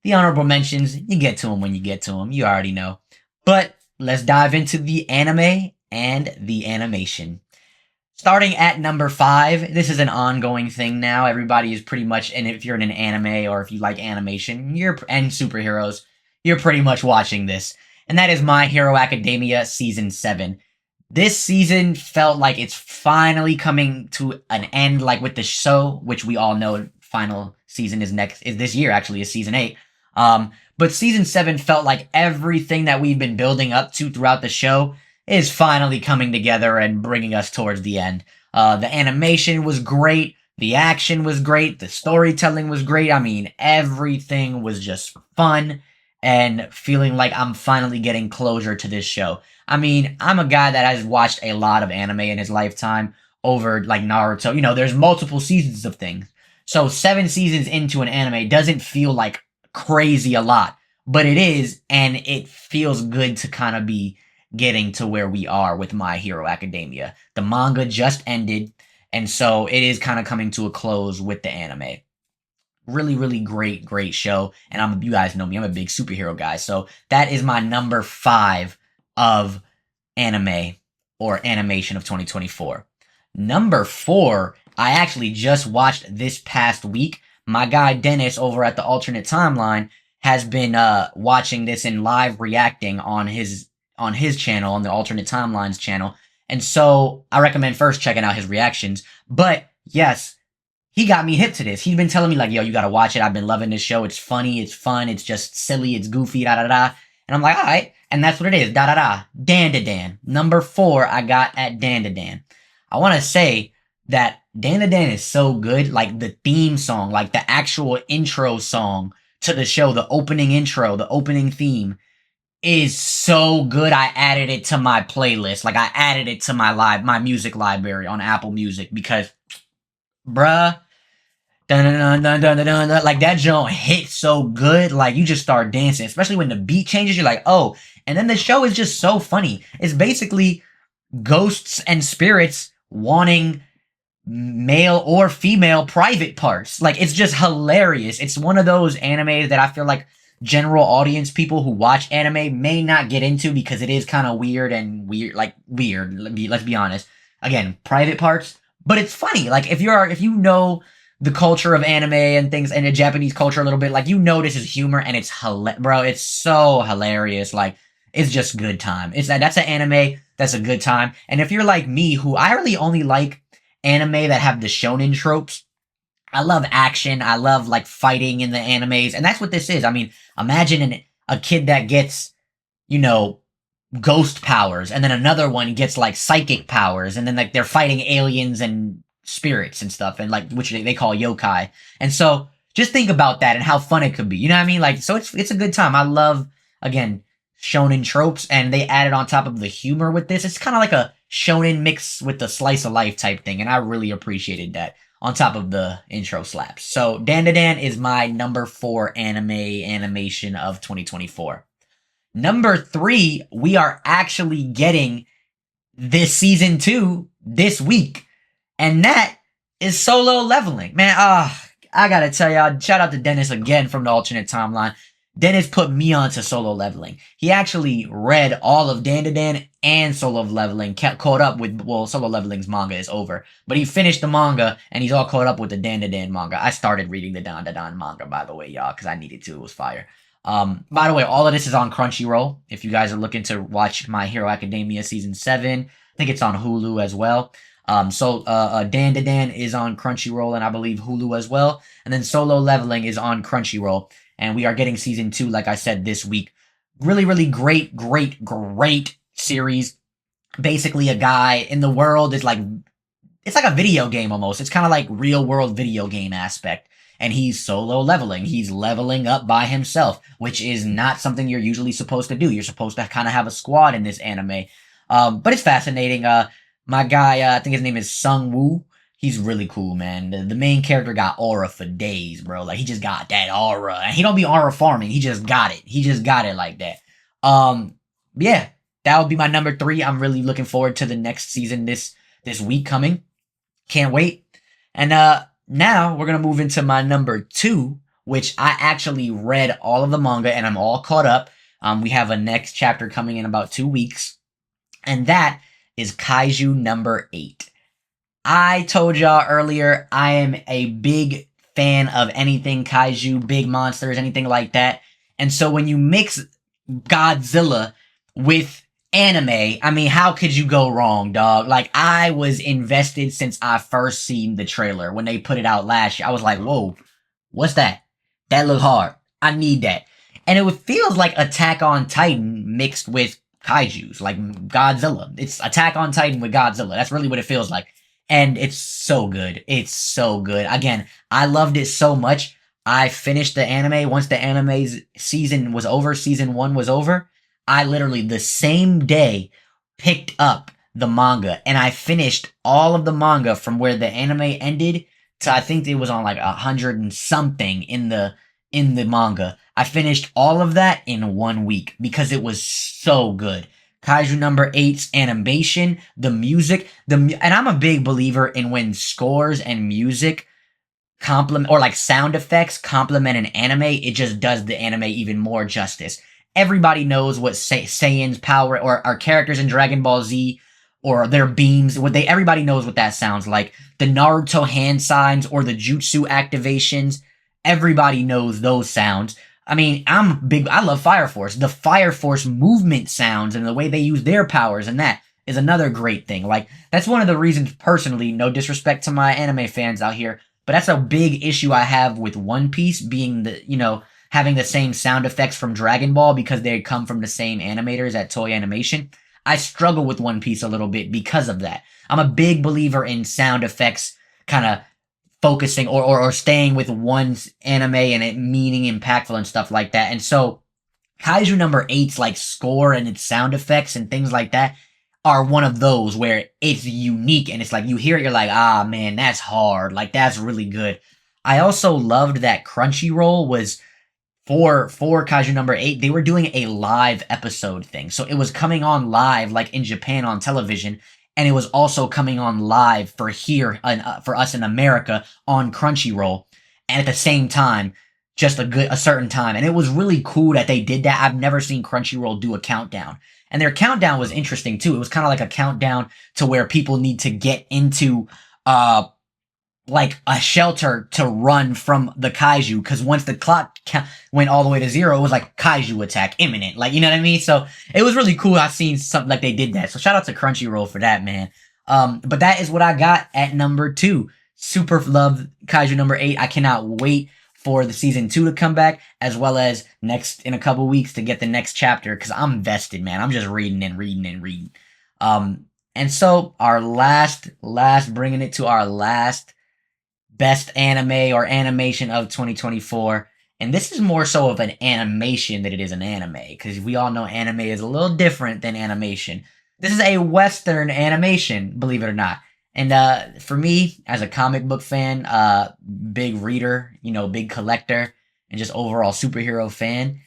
the honorable mentions, you get to them when you get to them. You already know. But let's dive into the anime and the animation. Starting at number 5, this is an ongoing thing now. Everybody is pretty much, and if you're in an anime or if you like animation, and superheroes, you're pretty much watching this. And that is My Hero Academia Season 7. This season felt like it's finally coming to an end, with the show, which we all know final season is this year, actually, is Season 8. But season 7 felt like everything that we've been building up to throughout the show is finally coming together and bringing us towards the end. The animation was great. The action was great. The storytelling was great. I mean, everything was just fun and feeling like I'm finally getting closure to this show. I mean, I'm a guy that has watched a lot of anime in his lifetime over like Naruto. You know, there's multiple seasons of things. So 7 seasons into an anime doesn't feel like crazy a lot, but it is, and it feels good to kind of be getting to where we are with My Hero Academia. The manga just ended, and so it is kind of coming to a close with the anime. Really, really great show. And you guys know me, I'm a big superhero guy. So that is my number 5 of anime or animation of 2024. Number 4, I actually just watched this past week. My guy Dennis over at the alternate timeline has been watching this and live reacting on his channel, on the alternate timelines channel. And so I recommend first checking out his reactions. But yes, he got me hip to this. He's been telling me like, yo, you gotta watch it. I've been loving this show. It's funny, it's fun, it's just silly, it's goofy, da da da. And I'm like, all right. And that's what it is, da da da. Dan. Number 4, I got at Dan. I want to say that Dan is so good. Like the theme song, like the actual intro song to the show, the opening intro, the opening theme is so good. I added it to my playlist. Like I added it to my music library on Apple Music because, bruh, dun dun dun dun dun dun dun, like that joint hit so good. Like you just start dancing, especially when the beat changes. You're like, oh, and then the show is just so funny. It's basically ghosts and spirits wanting male or female private parts. Like it's just hilarious. It's one of those animes that I feel like general audience people who watch anime may not get into because it is kind of weird. Let's be honest. Again, private parts, but it's funny. Like if you know the culture of anime and things and the Japanese culture a little bit, like you know this is humor and it's bro, it's so hilarious. Like it's just good time. That's an anime that's a good time. And if you're like me, who I really only like anime that have the shonen tropes. I love action. I love like fighting in the animes, and that's what this is. I mean, imagine a kid that gets, you know, ghost powers, and then another one gets like psychic powers, and then like they're fighting aliens and spirits and stuff, and like which they call yokai. And so just think about that and how fun it could be. You know what I mean? Like, so it's a good time. I love, again, shonen tropes, and they added on top of the humor with this. It's kind of like a shonen mix with the slice of life type thing, and I really appreciated that on top of the intro slaps. So Dan is my number 4 animation of 2024. Number 3, we are actually getting this season 2 this week, and that is Solo Leveling. Man, I gotta tell y'all, shout out to Dennis again from the alternate timeline. Dennis put me onto Solo Leveling. He actually read all of Dan and Solo Leveling, caught up with, well, Solo Leveling's manga is over, but he finished the manga, and he's all caught up with the Dan manga. I started reading the Dan manga, by the way, y'all, because I needed to. It was fire. By the way, all of this is on Crunchyroll. If you guys are looking to watch My Hero Academia Season 7, I think it's on Hulu as well. Dan is on Crunchyroll, and I believe Hulu as well. And then Solo Leveling is on Crunchyroll. And we are getting season 2, like I said, this week. Really, really great series. Basically, a guy in the world is like, it's like a video game almost. It's kind of like real world video game aspect. And he's solo leveling. He's leveling up by himself, which is not something you're usually supposed to do. You're supposed to kind of have a squad in this anime. But it's fascinating. My guy, I think his name is Sung Woo. He's really cool, man. The main character got aura for days, bro. Like, he just got that aura. And he don't be aura farming. He just got it. He just got it like that. Yeah, that would be my number 3. I'm really looking forward to the next season this week coming. Can't wait. And now we're going to move into my number 2, which I actually read all of the manga and I'm all caught up. We have a next chapter coming in about 2 weeks. And that is Kaiju number 8. I told y'all earlier, I am a big fan of anything kaiju, big monsters, anything like that. And so when you mix Godzilla with anime, I mean, how could you go wrong, dog? Like, I was invested since I first seen the trailer when they put it out last year. I was like, whoa, what's that? That look hard. I need that. And it feels like Attack on Titan mixed with kaijus, like Godzilla. It's Attack on Titan with Godzilla. That's really what it feels like. And it's so good. It's so good. Again, I loved it so much. I finished the anime once the anime's season was over, season 1 was over. I literally the same day picked up the manga and I finished all of the manga from where the anime ended to I think it was on like 100 and something in the manga. I finished all of that in 1 week because it was so good. Kaiju number eight's animation, the music, and I'm a big believer in when scores and music complement or like sound effects complement an anime, it just does the anime even more justice. Everybody knows what Saiyan's power or our characters in Dragon Ball Z or their beams, everybody knows what that sounds like. The Naruto hand signs or the jutsu activations, everybody knows those sounds. I mean, I love Fire Force. The Fire Force movement sounds and the way they use their powers and that is another great thing. Like, that's one of the reasons personally, no disrespect to my anime fans out here, but that's a big issue I have with One Piece being having the same sound effects from Dragon Ball because they come from the same animators at Toei Animation. I struggle with One Piece a little bit because of that. I'm a big believer in sound effects kind of focusing or staying with one anime and it meaning impactful and stuff like that. And so Kaiju number eight's like score and its sound effects and things like that are one of those where it's unique and it's like you hear it, you're like, ah man, that's hard. Like that's really good. I also loved that Crunchyroll was for Kaiju number 8, they were doing a live episode thing. So it was coming on live, like in Japan on television, and it was also coming on live for here, for us in America on Crunchyroll, and at the same time, just a certain time. And it was really cool that they did that. I've never seen Crunchyroll do a countdown. And their countdown was interesting too. It was kind of like a countdown to where people need to get into, like a shelter to run from the kaiju, because once the clock went all the way to 0, it was like kaiju attack imminent, like, you know what I mean? So it was really cool. I seen something like they did that, so shout out to Crunchyroll for that, man. But that is what I got at number 2. Super love Kaiju number 8. I cannot wait for the season 2 to come back, as well as next in a couple weeks to get the next chapter, because I'm invested, man. I'm just reading and reading and reading. And so our last bringing it to our last best anime or animation of 2024. And this is more so of an animation than it is an anime, because we all know anime is a little different than animation. This is a Western animation, believe it or not. And for me, as a comic book fan, big reader, big collector, and just overall superhero fan,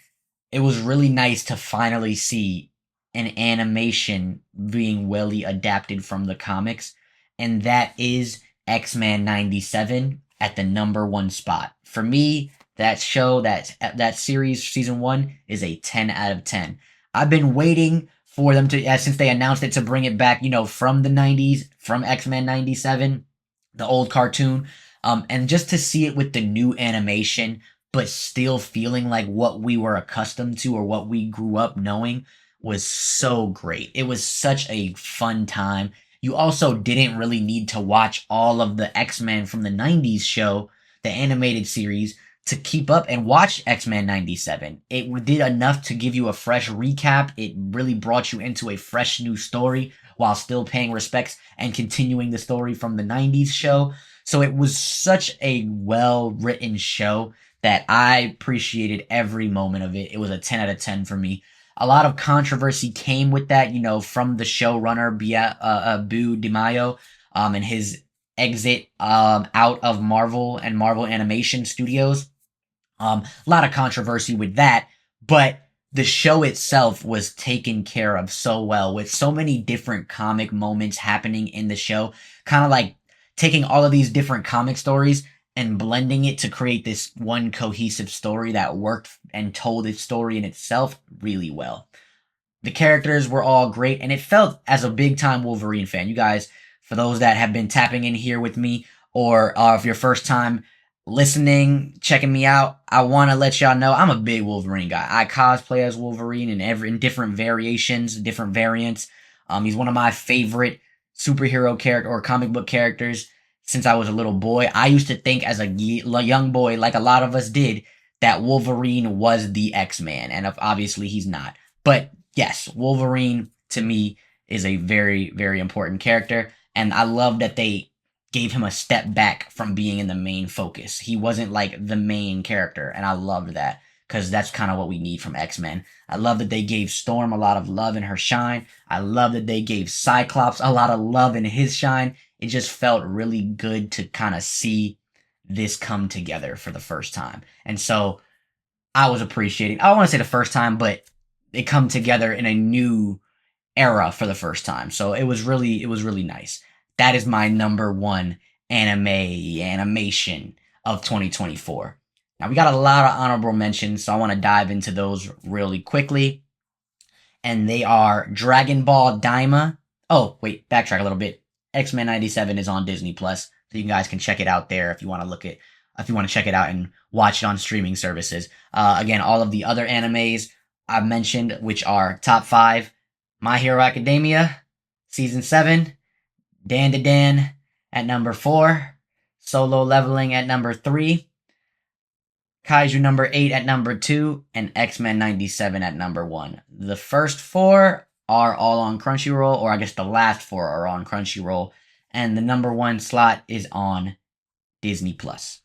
it was really nice to finally see an animation being well adapted from the comics. And that is X-Men 97 at the number 1 spot. For me, that show, that series, season 1, is a 10 out of 10. I've been waiting for them to, since they announced it, to bring it back, from the 90s, from X-Men 97, the old cartoon, and just to see it with the new animation, but still feeling like what we were accustomed to or what we grew up knowing was so great. It was such a fun time. You also didn't really need to watch all of the X-Men from the 90s show, the animated series, to keep up and watch X-Men 97. It did enough to give you a fresh recap. It really brought you into a fresh new story while still paying respects and continuing the story from the 90s show. So it was such a well-written show that I appreciated every moment of it. It was a 10 out of 10 for me. A lot of controversy came with that, from the showrunner, Boo DiMaio, and his exit out of Marvel and Marvel Animation Studios. A lot of controversy with that, but the show itself was taken care of so well, with so many different comic moments happening in the show, kind of like taking all of these different comic stories and blending it to create this one cohesive story that worked and told its story in itself really well. The characters were all great, and it felt as a big-time Wolverine fan. You guys, for those that have been tapping in here with me, or if your first time listening, checking me out, I want to let y'all know I'm a big Wolverine guy. I cosplay as Wolverine in different variations, different variants. He's one of my favorite superhero character or comic book characters since I was a little boy. I used to think as a young boy, like a lot of us did, that Wolverine was the X-Man, and obviously he's not. But yes, Wolverine to me is a very, very important character, and I love that they gave him a step back from being in the main focus. He wasn't like the main character, and I loved that because that's kind of what we need from X-Men. I love that they gave Storm a lot of love in her shine. I love that they gave Cyclops a lot of love in his shine. It just felt really good to kind of see this come together for the first time. And so I was appreciating, I don't want to say the first time, but it come together in a new era for the first time. So it was really nice. That is my number one animation of 2024. Now we got a lot of honorable mentions, so I want to dive into those really quickly. And they are Dragon Ball Daima. Oh, wait, backtrack a little bit. X-Men 97 is on Disney Plus, so you guys can check it out there if you want to check it out and watch it on streaming services. Again, all of the other animes I've mentioned, which are top 5, My Hero Academia, Season 7, Dan to Dan at number 4, Solo Leveling at number 3, Kaiju number 8 at number 2, and X-Men 97 at number 1. The first 4 are all on Crunchyroll, or I guess the last 4 are on Crunchyroll, and the number 1 slot is on Disney Plus.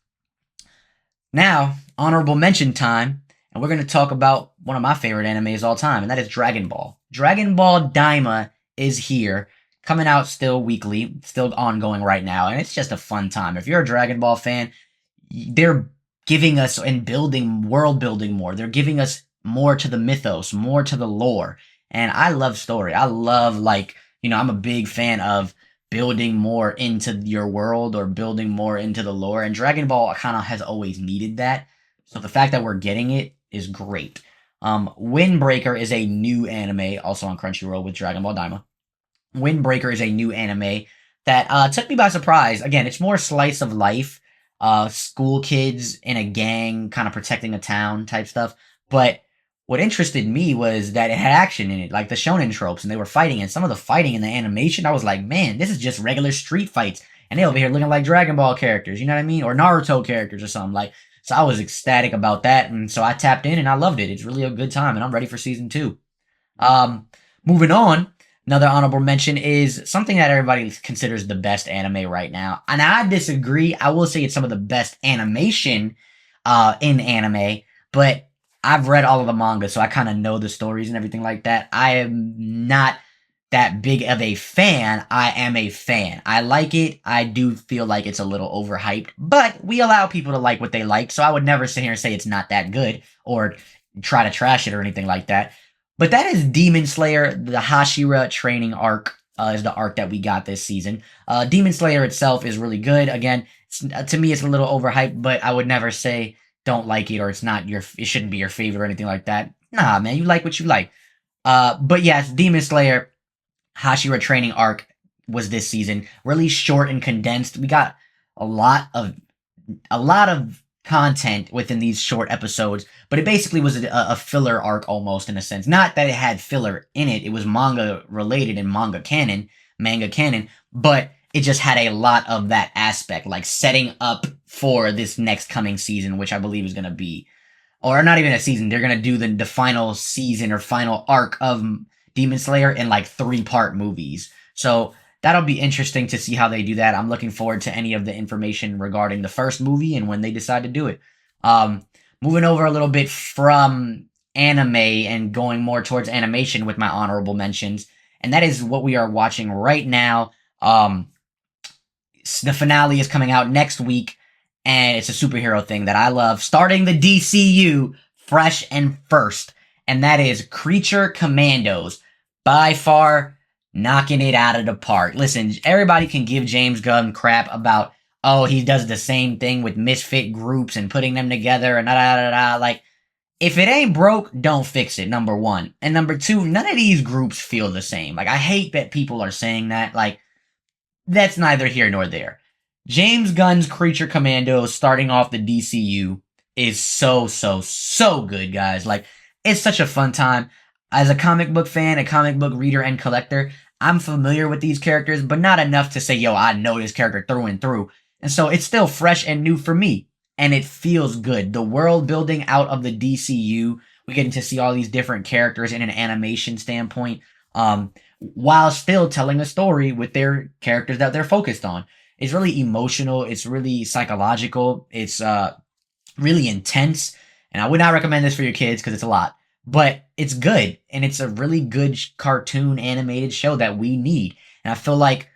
Now, honorable mention time, and we're going to talk about one of my favorite animes of all time, and that is Dragon Ball. Dragon Ball Daima is here, coming out still weekly, still ongoing right now, and it's just a fun time. If you're a Dragon Ball fan, they're giving us and world building more. They're giving us more to the mythos, more to the lore. And I love story. I love, I'm a big fan of building more into your world or building more into the lore. And Dragon Ball kind of has always needed that. So the fact that we're getting it is great. Windbreaker is a new anime, also on Crunchyroll with Dragon Ball Daima. Windbreaker is a new anime that took me by surprise. Again, it's more slice of life. School kids in a gang kind of protecting a town type stuff. But what interested me was that it had action in it, like the shonen tropes, and they were fighting. And some of the fighting in the animation, I was like, man, this is just regular street fights. And they over here looking like Dragon Ball characters, you know what I mean? Or Naruto characters or something. So I was ecstatic about that. And so I tapped in and I loved it. It's really a good time. And I'm ready for season 2. Moving on. Another honorable mention is something that everybody considers the best anime right now. And I disagree. I will say it's some of the best animation in anime. But I've read all of the manga, so I kind of know the stories and everything like that. I am not that big of a fan. I am a fan. I like it. I do feel like it's a little overhyped. But we allow people to like what they like, so I would never sit here and say it's not that good or try to trash it or anything like that. But that is Demon Slayer. The Hashira training arc is the arc that we got this season. Demon Slayer itself is really good. Again, to me, it's a little overhyped, but I would never say don't like it or it shouldn't be your favorite or anything like that. Nah, man, you like what you like. But yes, Demon Slayer Hashira training arc was this season. Really short and condensed. We got a lot of content within these short episodes, but it basically was a filler arc almost, in a sense. Not that it had filler in it. It was manga related and manga canon, but it just had a lot of that aspect, like setting up for this next coming season, which I believe is going to be, or not even a season, they're going to do the final season or final arc of Demon Slayer in like 3-part movies. So that'll be interesting to see how they do that. I'm looking forward to any of the information regarding the first movie and when they decide to do it. Moving over a little bit from anime and going more towards animation with my honorable mentions, and that is what we are watching right now. The finale is coming out next week, and it's a superhero thing that I love, starting the DCU fresh and first, and that is Creature Commandos. By far, knocking it out of the park. Listen, everybody can give James Gunn crap about, oh, he does the same thing with misfit groups and putting them together and da-da-da-da. Like, if it ain't broke, don't fix it, number one. And number two, none of these groups feel the same. Like, I hate that people are saying that. Like, that's neither here nor there. James Gunn's Creature Commandos starting off the DCU is so good, guys. Like, it's such a fun time. As a comic book fan, a comic book reader and collector, I'm familiar with these characters, but not enough to say, yo, I know this character through and through. And so it's still fresh and new for me. and it feels good. The world building out of the DCU, we get to see all these different characters in an animation standpoint, while still telling a story with their characters that they're focused on. It's really emotional. It's really psychological. It's really intense. And I would not recommend this for your kids because it's a lot, but it's good. And it's a really good cartoon animated show that we need. And I feel like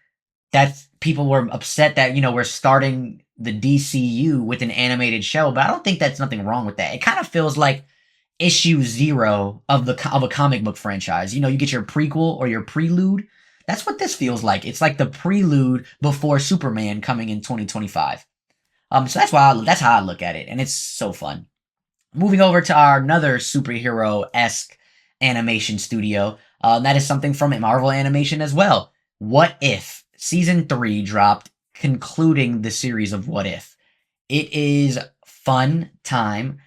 that's people were upset that, we're starting the DCU with an animated show, but I don't think that's nothing wrong with that. It kind of feels like issue 0 of a comic book franchise. You get your prequel or your prelude. That's what this feels like. It's like the prelude before Superman coming in 2025. So that's how I look at it, and it's so fun. Moving over to our another superhero-esque animation studio, that is something from Marvel Animation as well. What If season 3 dropped, concluding the series of What If. It is fun time.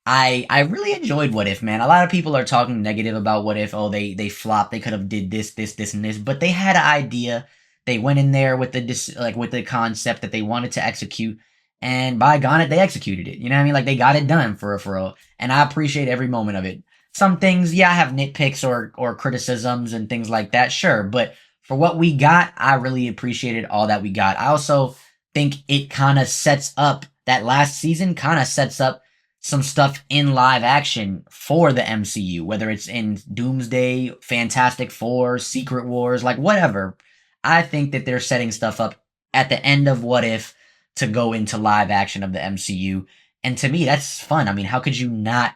I really enjoyed What If, man. A lot of people are talking negative about What If. Oh, they flopped. They could have did this, and this, but they had an idea. They went in there with the concept that they wanted to execute, and by gone it, they executed it. You know what I mean? Like they got it done for real, and I appreciate every moment of it. Some things, yeah, I have nitpicks or criticisms and things like that, sure, but for what we got, I really appreciated all that we got. I also think it kind of sets up that last season, kind of sets up some stuff in live action for the MCU, whether it's in Doomsday, Fantastic Four, Secret Wars, like whatever. I think that they're setting stuff up at the end of What If to go into live action of the MCU. And to me, that's fun. I mean, how could you not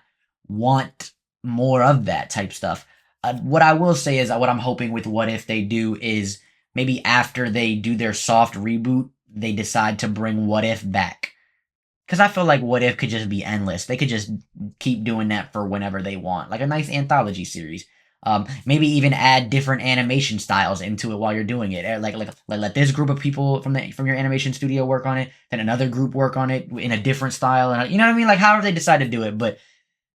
want more of that type stuff? What I will say is what I'm hoping with What If they do is maybe after they do their soft reboot, they decide to bring What If back. Because I feel like What If could just be endless. They could just keep doing that for whenever they want. Like a nice anthology series. Maybe even add different animation styles into it while you're doing it. Like let this group of people from your animation studio work on it, then another group work on it in a different style, and you know what I mean. Like however they decide to do it. But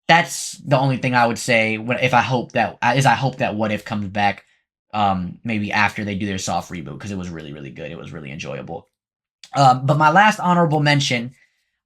that's the only thing I would say. I hope that What If comes back, maybe after they do their soft reboot because it was really really good. It was really enjoyable. But my last honorable mention,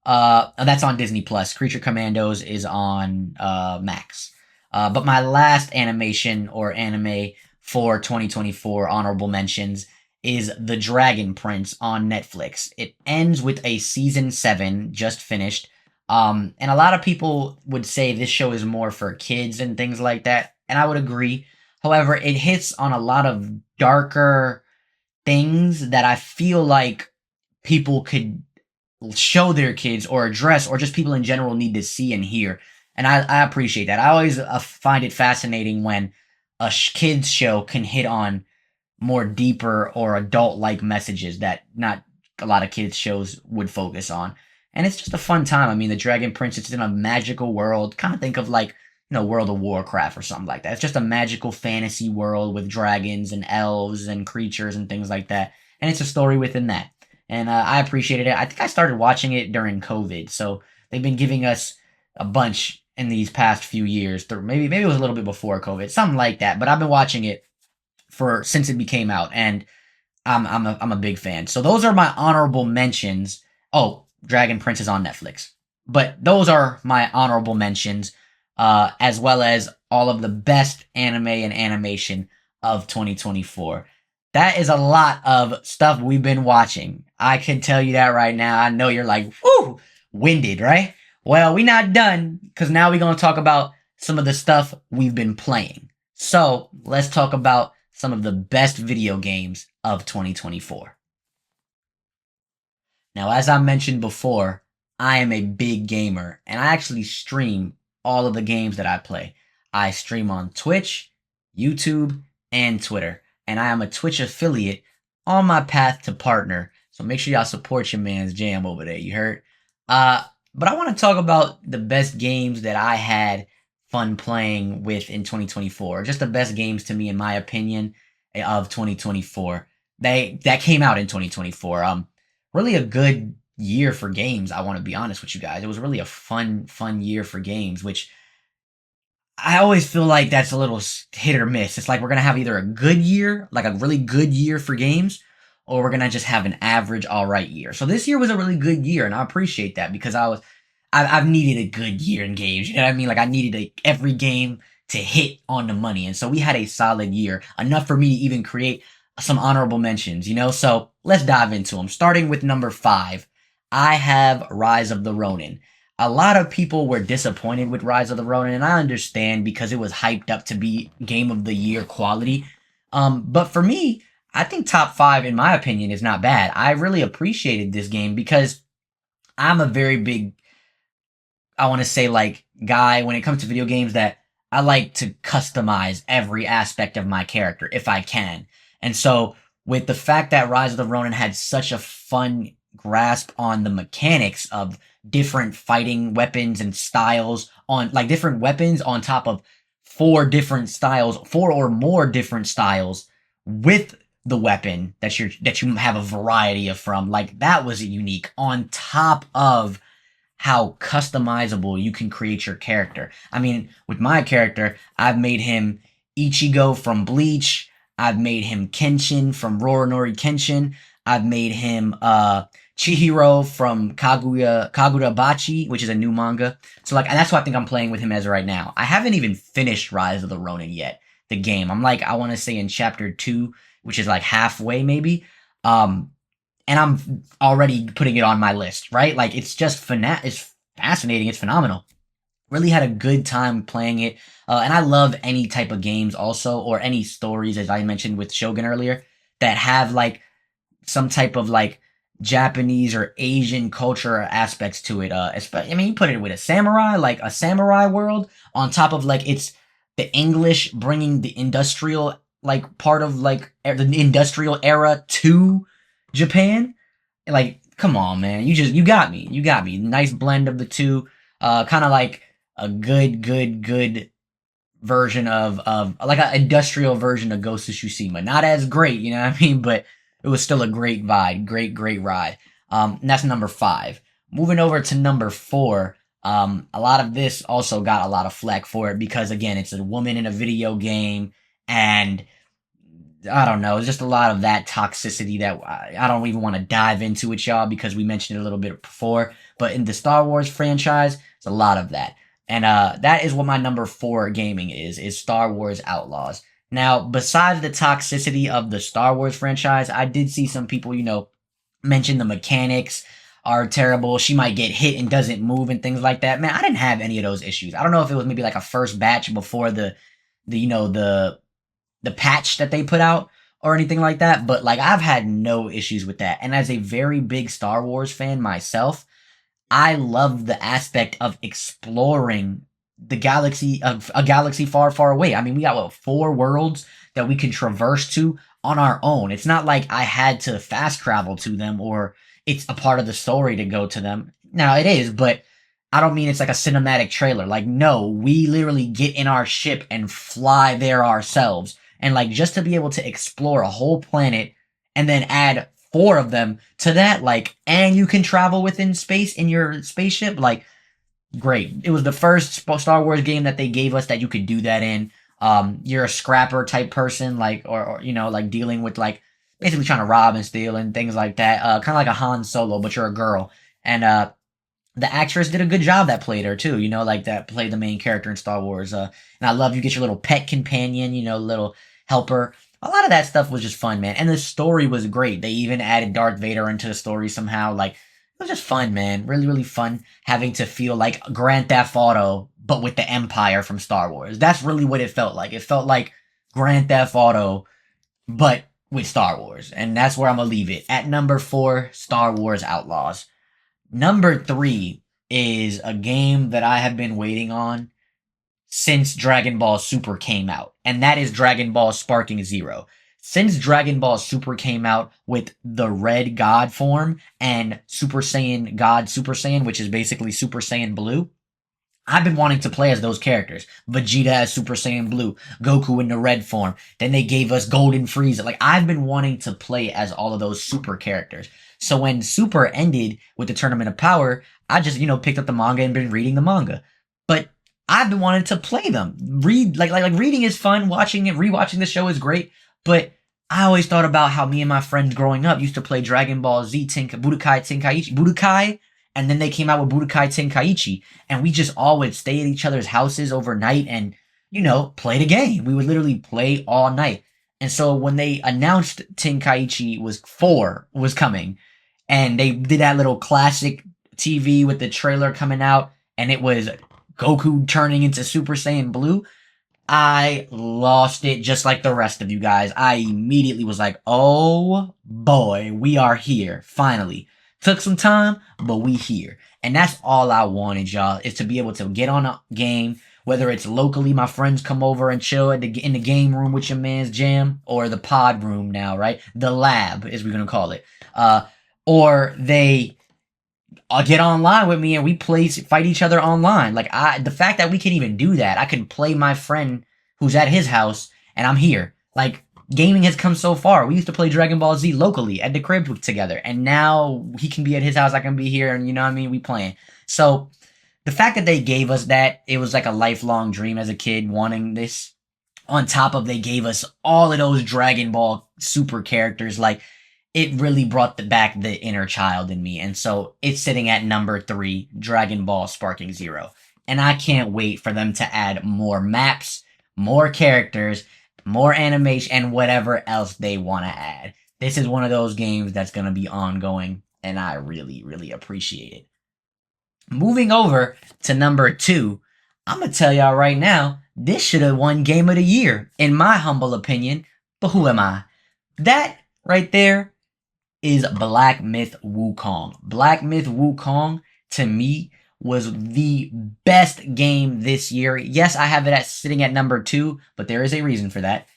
that's on Disney Plus. Creature Commandos is on Max. But my last animation or anime for 2024 honorable mentions is The Dragon Prince on Netflix. It ends with a season 7 just finished. And a lot of people would say this show is more for kids and things like that, and I would agree. However, it hits on a lot of darker things that I feel like people could show their kids or address, or just people in general need to see and hear. And I appreciate that. I always find it fascinating when a kids show can hit on more deeper or adult like messages that not a lot of kids shows would focus on. And it's just a fun time. I mean, the Dragon Prince, it's in a magical world. Kind of think of like, World of Warcraft or something like that. It's just a magical fantasy world with dragons and elves and creatures and things like that. And it's a story within that. And I appreciated it. I think I started watching it during COVID, so they've been giving us a bunch in these past few years. Maybe it was a little bit before COVID, something like that. But I've been watching it since it became out, and I'm a big fan. So those are my honorable mentions. Oh, Dragon Prince is on Netflix, but those are my honorable mentions, as well as all of the best anime and animation of 2024. That is a lot of stuff we've been watching. I can tell you that right now. I know you're like, whoo, winded, right? Well, we're not done, because now we're going to talk about some of the stuff we've been playing. So let's talk about some of the best video games of 2024. Now, as I mentioned before, I am a big gamer, and I actually stream all of the games that I play. I stream on Twitch, YouTube, and Twitter. And I am a Twitch affiliate on my path to partner. So make sure y'all support your man's jam over there. You heard? But I want to talk about the best games that I had fun playing with in 2024. Just the best games to me, in my opinion, of 2024. That came out in 2024. Really a good year for games. I want to be honest with you guys. It was really a fun year for games, which I always feel like that's a little hit or miss. It's like we're going to have either a good year, like a really good year for games, or we're gonna just have an average, all right year. So this year was a really good year, and I appreciate that because I've needed a good year in games. You know what I mean? Like I needed every game to hit on the money, and so we had a solid year, enough for me to even create some honorable mentions. So let's dive into them. Starting with number 5, I have Rise of the Ronin. A lot of people were disappointed with Rise of the Ronin, and I understand because it was hyped up to be Game of the Year quality. But for me, I think top 5, in my opinion, is not bad. I really appreciated this game because I'm a very big, I want to say, like, guy when it comes to video games that I like to customize every aspect of my character if I can. And so, with the fact that Rise of the Ronin had such a fun grasp on the mechanics of different fighting weapons and styles, on like different weapons on top of 4 or more different styles with the weapon that you have a variety of from, like, that was unique, on top of how customizable you can create your character. I mean, with my character, I've made him Ichigo from Bleach. I've made him Kenshin from Roronori Kenshin. I've made him Chihiro from Kagurabachi, which is a new manga. So like, and that's what I think I'm playing with him as right now. I haven't even finished Rise of the Ronin yet, the game. I'm like, I want to say in chapter 2, which is like halfway maybe. And I'm already putting it on my list, right? Like, it's just it's fascinating. It's phenomenal. Really had a good time playing it. And I love any type of games also, or any stories, as I mentioned with Shogun earlier, that have like some type of like Japanese or Asian culture aspects to it. I mean, you put it with a samurai, like a samurai world, on top of like it's the English bringing the industrial like part of like the industrial era to Japan. Like, come on, man. You got me. You got me. Nice blend of the two. Kind of like a good version of like an industrial version of Ghost of Tsushima. Not as great, you know what I mean? But it was still a great vibe. Great ride. And that's number 5. Moving over to number 4. A lot of this also got a lot of flack for it because, again, it's a woman in a video game, and I don't know, it's just a lot of that toxicity that I don't even want to dive into it, y'all, because we mentioned it a little bit before. But in the Star Wars franchise, it's a lot of that. And that is what my number 4 gaming is Star Wars Outlaws. Now, besides the toxicity of the Star Wars franchise, I did see some people, mention the mechanics are terrible. She might get hit and doesn't move and things like that. Man, I didn't have any of those issues. I don't know if it was maybe like a first batch before the patch that they put out or anything like that, but like I've had no issues with that. And as a very big Star Wars fan myself, I love the aspect of exploring the galaxy, of a galaxy far away. I mean, we got 4 worlds that we can traverse to on our own. It's not like I had to fast travel to them or it's a part of the story to go to them. Now it is, but I don't mean it's like a cinematic trailer. Like, no, we literally get in our ship and fly there ourselves. And like, just to be able to explore a whole planet and then add 4 of them to that, like, and you can travel within space in your spaceship, like, great. It was the first Star Wars game that they gave us that you could do that in. You're a scrapper type person, like, or like dealing with like basically trying to rob and steal and things like that. Kind of like a Han Solo, but you're a girl. And the actress did a good job that played her too, like that played the main character in Star Wars. And I love you get your little pet companion, little helper. A lot of that stuff was just fun, man. And the story was great. They even added Darth Vader into the story somehow. Like, it was just fun, man. Really fun having to feel like Grand Theft Auto, but with the Empire from Star Wars. That's really what it felt like. It felt like Grand Theft Auto, but with Star Wars. And that's where I'm gonna leave it. At number 4, Star Wars Outlaws. Number 3 is a game that I have been waiting on since Dragon Ball Super came out, and that is Dragon Ball Sparking Zero. Since Dragon Ball Super came out with the Red God form and Super Saiyan God Super Saiyan, which is basically Super Saiyan Blue, I've been wanting to play as those characters. Vegeta as Super Saiyan Blue, Goku in the red form. Then they gave us Golden Frieza. Like, I've been wanting to play as all of those super characters. So when Super ended with the Tournament of Power, I just, picked up the manga and been reading the manga. But I've been wanting to play them. Reading is fun. Watching it, rewatching the show is great. But I always thought about how me and my friends growing up used to play Dragon Ball Z Budokai Tenkaichi, Budokai, and then they came out with Budokai Tenkaichi, and we just all would stay at each other's houses overnight and, play the game. We would literally play all night. And so when they announced Tenkaichi was 4 was coming, and they did that little classic TV with the trailer coming out, and it was Goku turning into Super Saiyan Blue, I lost it just like the rest of you guys. I immediately was like, oh boy, we are here. Finally. Took some time, but we here. And that's all I wanted, y'all, is to be able to get on a game, whether it's locally, my friends come over and chill in the game room with your man's jam, or the pod room now, right? The lab, as we're going to call it. Or they get online with me and we fight each other online. Like the fact that we can even do that, I can play my friend who's at his house and I'm here. Like gaming has come so far. We used to play Dragon Ball Z locally at the crib together, and now he can be at his house, I can be here, and you know what I mean? We playing. So the fact that they gave us that, it was like a lifelong dream as a kid wanting this. On top of they gave us all of those Dragon Ball super characters, like it really brought back the inner child in me. And so it's sitting at number 3, Dragon Ball Sparking Zero. And I can't wait for them to add more maps, more characters, more animation, and whatever else they want to add. This is one of those games that's going to be ongoing, and I really, really appreciate it. Moving over to number 2, I'm going to tell y'all right now, this should have won Game of the Year, in my humble opinion, but who am I? That right there is Black Myth Wukong. Black Myth Wukong, to me, was the best game this year. Yes, I have it sitting at number 2, but there is a reason for that.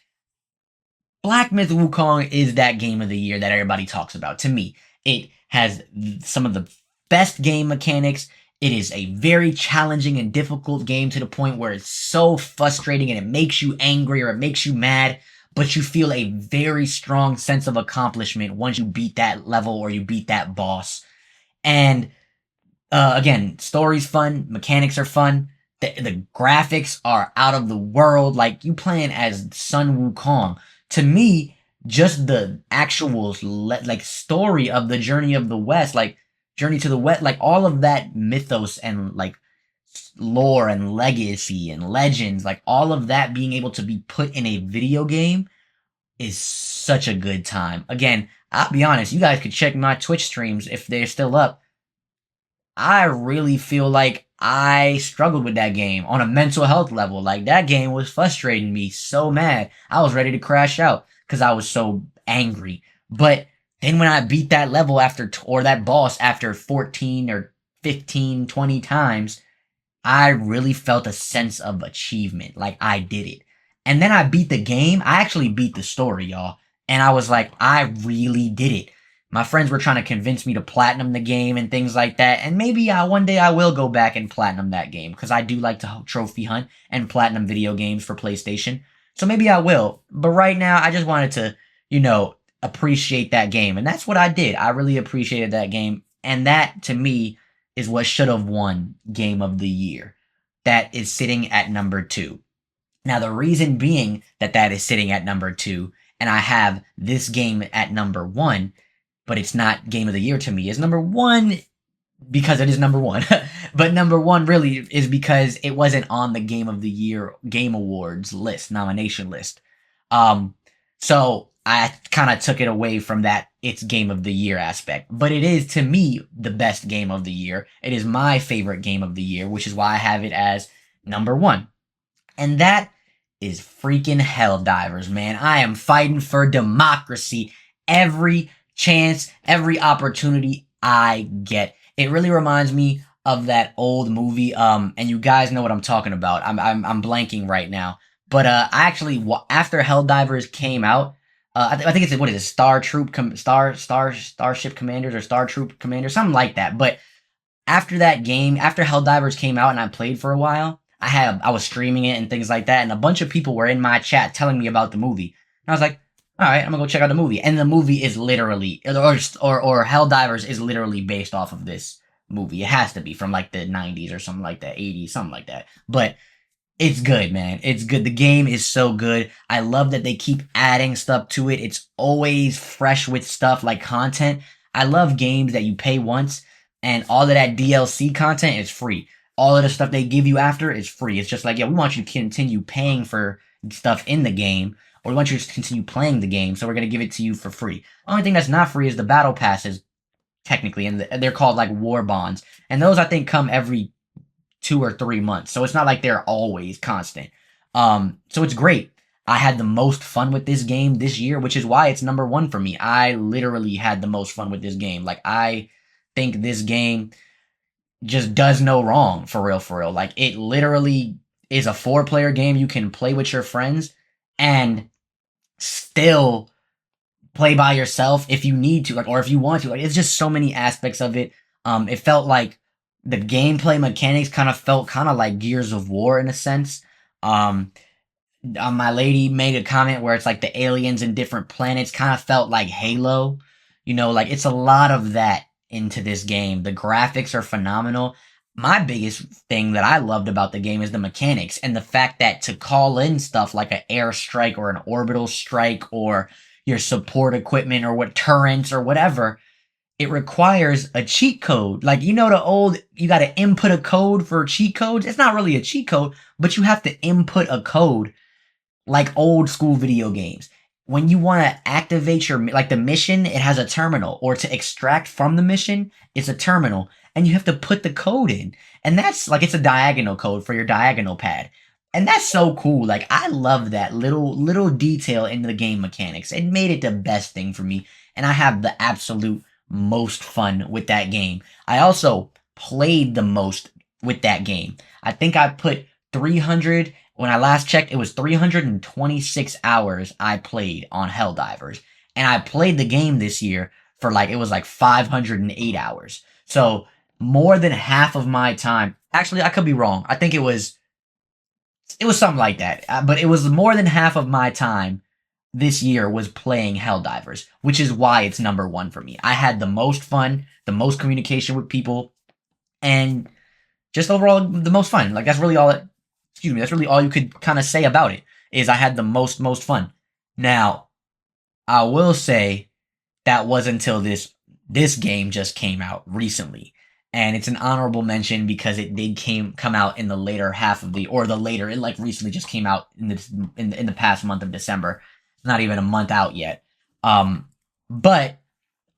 Black Myth Wukong is that game of the year that everybody talks about. To me, it has some of the best game mechanics. It is a very challenging and difficult game to the point where it's so frustrating and it makes you angry or it makes you mad, but you feel a very strong sense of accomplishment once you beat that level or you beat that boss. And again, story's fun, mechanics are fun, the graphics are out of the world. Like, you playing as Sun Wukong. To me, just the actual like story of the Journey of the West, like Journey to the West, like all of that mythos and like lore and legacy and legends, like all of that being able to be put in a video game is such a good time. Again, I'll be honest, you guys could check my Twitch streams if they're still up. I really feel like I struggled with that game on a mental health level. Like, that game was frustrating me so mad. I was ready to crash out because I was so angry. But then when I beat that level or that boss after 14 or 15, 20 times, I really felt a sense of achievement. Like, I did it. And then I beat the game. I actually beat the story, y'all. And I was like, I really did it. My friends were trying to convince me to platinum the game and things like that. And maybe one day I will go back and platinum that game, because I do like to trophy hunt and platinum video games for PlayStation. So maybe I will. But right now, I just wanted to, appreciate that game. And that's what I did. I really appreciated that game. And that, to me, is what should have won Game of the Year. That is sitting at number 2. Now, the reason being that is sitting at number 2, and I have this game at number 1, but it's not Game of the Year to me, is number 1 because it is number 1. But number 1 really is because it wasn't on the Game of the Year Game Awards nomination list. So I kind of took it away from that it's Game of the Year aspect. But it is, to me, the best Game of the Year. It is my favorite Game of the Year, which is why I have it as number 1. And that is freaking Helldivers, man. I am fighting for democracy every chance, every opportunity I get. It really reminds me of that old movie, and you guys know what I'm talking about. I'm blanking right now. But I actually, after Helldivers came out, I think it's, what is it, Starship Commanders or Star Troop Commanders, something like that. But after that game, after Helldivers came out and I played for a while, I was streaming it and things like that, and a bunch of people were in my chat telling me about the movie. And I was like, all right, I'm gonna go check out the movie. And the movie is literally, or Helldivers is literally based off of this movie. It has to be from like the 90s or something like that, 80s, something like that. But It's good, man. It's good. The game is so good. I love that they keep adding stuff to it. It's always fresh with stuff like content. I love games that you pay once and all of that DLC content is free. All of the stuff they give you after is free. It's just like, yeah, we want you to continue paying for stuff in the game, or we want you to continue playing the game, so we're going to give it to you for free. Only thing that's not free is the battle passes, technically, and they're called like war bonds. And those, I think, come every 2 or 3 months. So it's not like they're always constant. So it's great. I had the most fun with this game this year, which is why it's number one for me. I literally had the most fun with this game. Like, I think this game just does no wrong, for real, for real. Like, it literally is a 4-player game you can play with your friends and still play by yourself if you need to, like, or if you want to. Like, it's just so many aspects of it. It felt like the gameplay mechanics kind of felt kind of like Gears of War in a sense. Um, my lady made a comment where it's like the aliens in different planets kind of felt like Halo. You know, like it's a lot of that into this game. The graphics are phenomenal. My biggest thing that I loved about the game is the mechanics and the fact that to call in stuff like an airstrike or an orbital strike or your support equipment or what turrets or whatever, it requires a cheat code. Like, you know, the old, you got to input a code for cheat codes. It's not really a cheat code, but you have to input a code like old school video games. When you want to activate your, like the mission, it has a terminal, or to extract from the mission, it's a terminal, and you have to put the code in. And that's like, it's a diagonal code for your diagonal pad. And that's so cool. Like, I love that little detail in the game mechanics. It made it the best thing for me. And I have the absolute most fun with that game. I also played the most with that game. I think I put 300, when I last checked, it was 326 hours I played on Helldivers. And I played the game this year for like, it was like 508 hours. So more than half of my time, actually, I could be wrong. I think it was something like that. But it was more than half of my time this year was playing Helldivers, which is why it's number one for me. I had the most fun, the most communication with people, and just overall the most fun. Like, that's really all it, excuse me, that's really all you could kind of say about it, is I had the most fun. Now, I will say that was until this game just came out recently. And it's an honorable mention because it did come out in the later half of it like recently just came out in the past month of December. It's not even a month out yet. But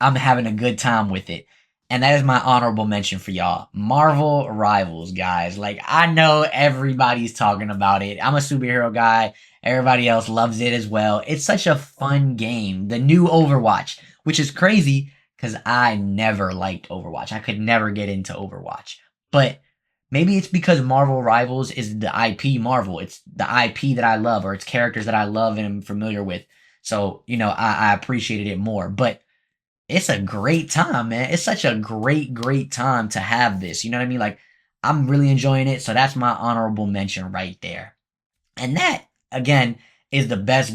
I'm having a good time with it. And that is my honorable mention for y'all. Marvel Rivals, guys. Like, I know everybody's talking about it. I'm a superhero guy. Everybody else loves it as well. It's such a fun game. The new Overwatch, which is crazy because I never liked Overwatch. I could never get into Overwatch. But maybe it's because Marvel Rivals is the IP Marvel. It's the IP that I love, or it's characters that I love and am familiar with. So, you know, I appreciated it more. But it's a great time, man. It's such a great time to have this. You know what I mean? Like, I'm really enjoying it. So that's my honorable mention right there. And that, again, is the best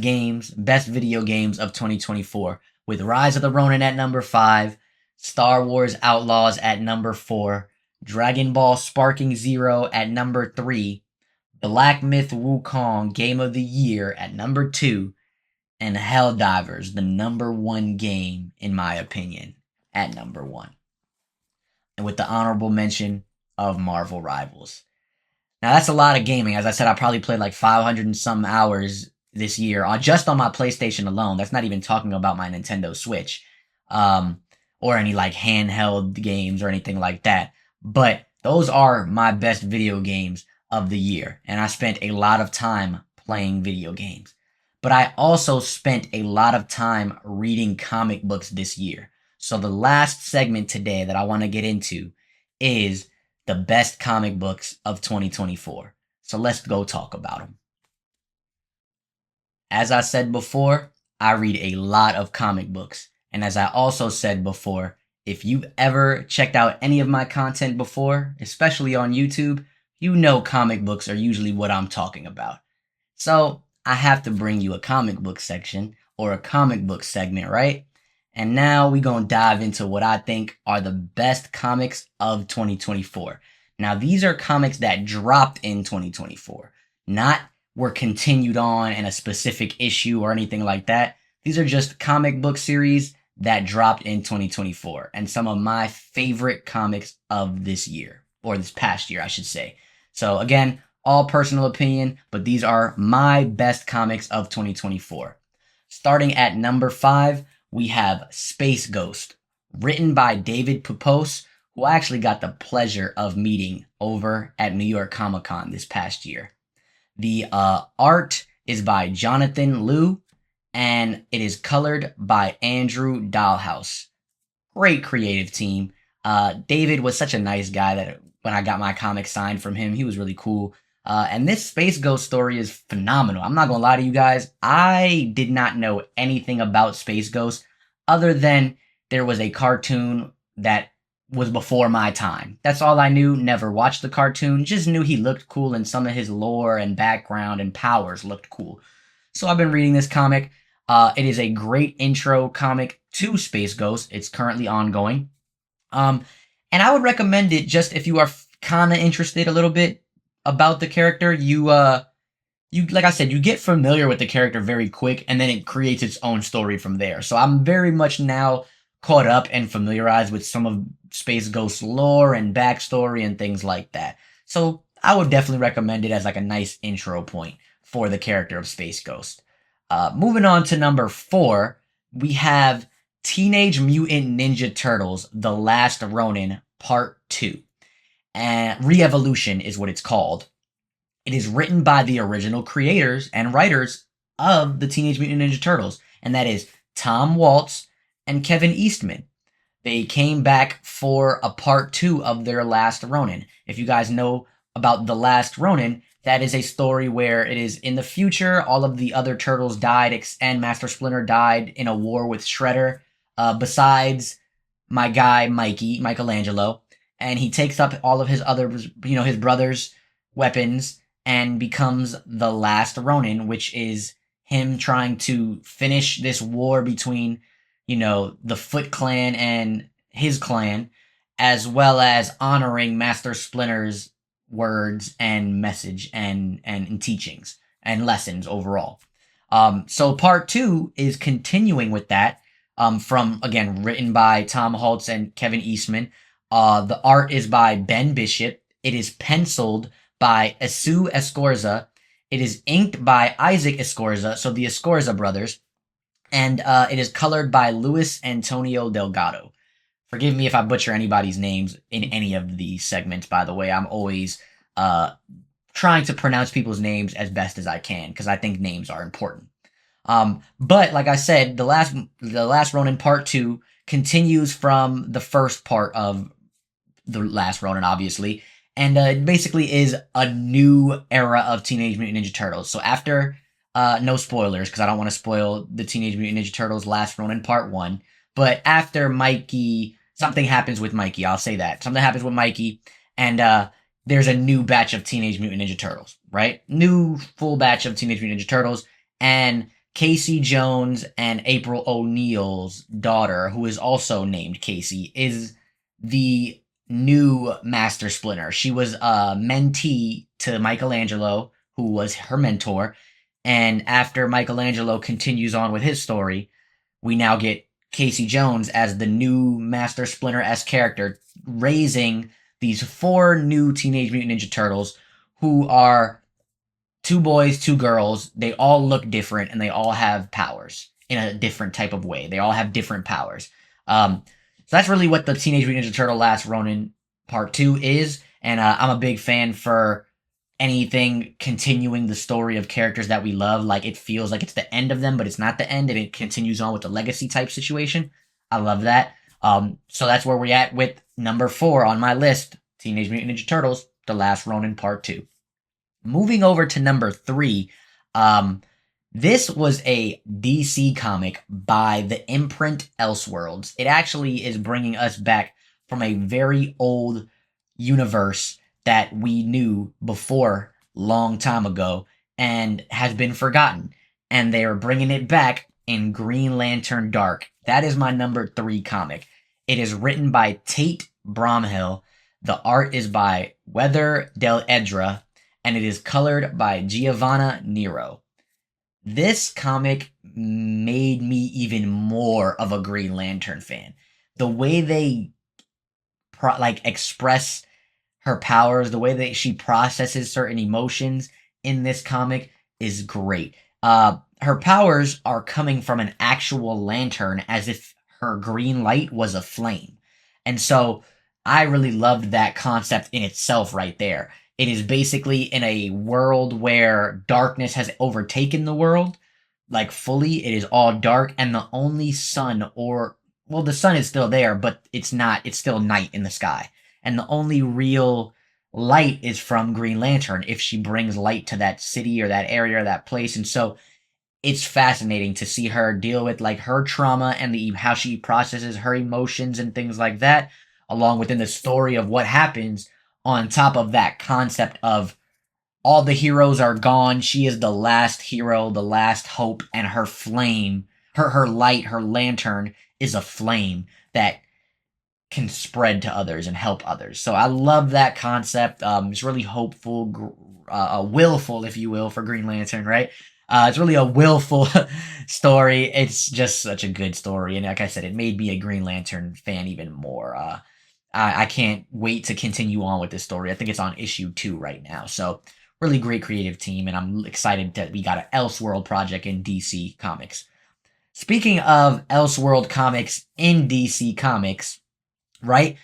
video games of 2024. With Rise of the Ronin at number 5, Star Wars Outlaws at number 4, Dragon Ball Sparking Zero at number 3, Black Myth Wukong Game of the Year at number 2, and Helldivers, the number 1 game, in my opinion, at number 1. And with the honorable mention of Marvel Rivals. Now, that's a lot of gaming. As I said, I probably played like 500 and some hours this year just on my PlayStation alone. That's not even talking about my Nintendo Switch, or any like handheld games or anything like that. But those are my best video games of the year. And I spent a lot of time playing video games. But I also spent a lot of time reading comic books this year. So the last segment today that I want to get into is the best comic books of 2024. So let's go talk about them. As I said before, I read a lot of comic books. And as I also said before, if you've ever checked out any of my content before, especially on YouTube, you know comic books are usually what I'm talking about. So I have to bring you a comic book section or a comic book segment, right? And now we're going to dive into what I think are the best comics of 2024. Now, these are comics that dropped in 2024. not were continued on in a specific issue or anything like that. These are just comic book series that dropped in 2024 and some of my favorite comics of this year, or this past year, I should say. So again, all personal opinion, but these are my best comics of 2024. Starting at number 5, we have Space Ghost, written by David Pepose, who I actually got the pleasure of meeting over at New York Comic Con this past year. The art is by Jonathan Liu, and it is colored by Andrew Dahlhaus. Great creative team. David was such a nice guy that when I got my comic signed from him, he was really cool. And this Space Ghost story is phenomenal. I'm not gonna lie to you guys. I did not know anything about Space Ghost other than there was a cartoon that was before my time. That's all I knew. Never watched the cartoon. Just knew he looked cool and some of his lore and background and powers looked cool. So I've been reading this comic. It is a great intro comic to Space Ghost. It's currently ongoing. And I would recommend it just if you are kind of interested a little bit about the character. You like I said, you get familiar with the character very quick, and then it creates its own story from there. So I'm very much now caught up and familiarized with some of Space Ghost's lore and backstory and things like that. So I would definitely recommend it as like a nice intro point for the character of Space Ghost. Moving on to number 4, we have Teenage Mutant Ninja Turtles: The Last Ronin Part 2. And Re-Evolution is what it's called. It is written by the original creators and writers of the Teenage Mutant Ninja Turtles, and that is Tom Waltz and Kevin Eastman. They came back for a part 2 of their Last Ronin. If you guys know about The Last Ronin, that is a story where it is in the future, all of the other turtles died, and Master Splinter died in a war with Shredder, besides my guy Mikey, Michelangelo, and he takes up all of his other, his brother's weapons and becomes the Last Ronin, which is him trying to finish this war between, the Foot Clan and his clan, as well as honoring Master Splinter's words and message and teachings and lessons overall. So part 2 is continuing with that, from, again, written by Tom Waltz and Kevin Eastman. The art is by Ben Bishop. It is penciled by Esu Escorza. It is inked by Isaac Escorza, so the Escorza brothers. And it is colored by Luis Antonio Delgado. Forgive me if I butcher anybody's names in any of these segments, by the way. I'm always trying to pronounce people's names as best as I can, because I think names are important. But like I said, the last Ronin Part 2 continues from the first part of the Last Ronin, obviously, and it basically is a new era of Teenage Mutant Ninja Turtles. So after, no spoilers, because I don't want to spoil the Teenage Mutant Ninja Turtles Last Ronin Part 1, but after Mikey, something happens with Mikey, I'll say that. Something happens with Mikey, and there's a new batch of Teenage Mutant Ninja Turtles, right? New full batch of Teenage Mutant Ninja Turtles, and Casey Jones and April O'Neil's daughter, who is also named Casey, is the new Master Splinter. She was a mentee to Michelangelo, who was her mentor, and after Michelangelo continues on with his story, we now get Casey Jones as the new Master Splinter-esque character, raising these 4 new Teenage Mutant Ninja Turtles, who are 2 boys, 2 girls. They all look different, and they all have powers in a different type of way. They all have different powers. So that's really what the Teenage Mutant Ninja Turtle Last Ronin Part 2 is, and I'm a big fan for anything continuing the story of characters that we love. Like, it feels like it's the end of them, but it's not the end, and it continues on with the legacy type situation. I love that. So that's where we're at with number 4 on my list, Teenage Mutant Ninja Turtles, The Last Ronin Part 2. Moving over to number 3, this was a DC comic by the imprint Elseworlds. It actually is bringing us back from a very old universe that we knew before long time ago and has been forgotten. And they are bringing it back in Green Lantern Dark. That is my number 3 comic. It is written by Tate Bromhill. The art is by Weather Del Edra. and it is colored by Giovanna Nero. This comic made me even more of a Green Lantern fan. The way they express her powers, the way that she processes certain emotions in this comic is great. Her powers are coming from an actual lantern as if her green light was a flame. And so I really loved that concept in itself right there. It is basically in a world where darkness has overtaken the world, like fully. It is all dark, and the only sun, or, well, the sun is still there, but it's still night in the sky. And the only real light is from Green Lantern if she brings light to that city or that area or that place. And so it's fascinating to see her deal with like her trauma and how she processes her emotions and things like that, along within the story of what happens on top of that concept of all the heroes are gone. She is the last hero, the last hope, and her flame, her light, her lantern is a flame that can spread to others and help others. So I love that concept. It's really hopeful, willful, if you will, for Green Lantern, right? It's really a willful story. It's just such a good story, and like I said, it made me a Green Lantern fan even more. I can't wait to continue on with this story. I think it's on issue 2 right now. So really great creative team, and I'm excited that we got an Elseworld project in DC Comics. Speaking of Elseworld comics in DC Comics, right?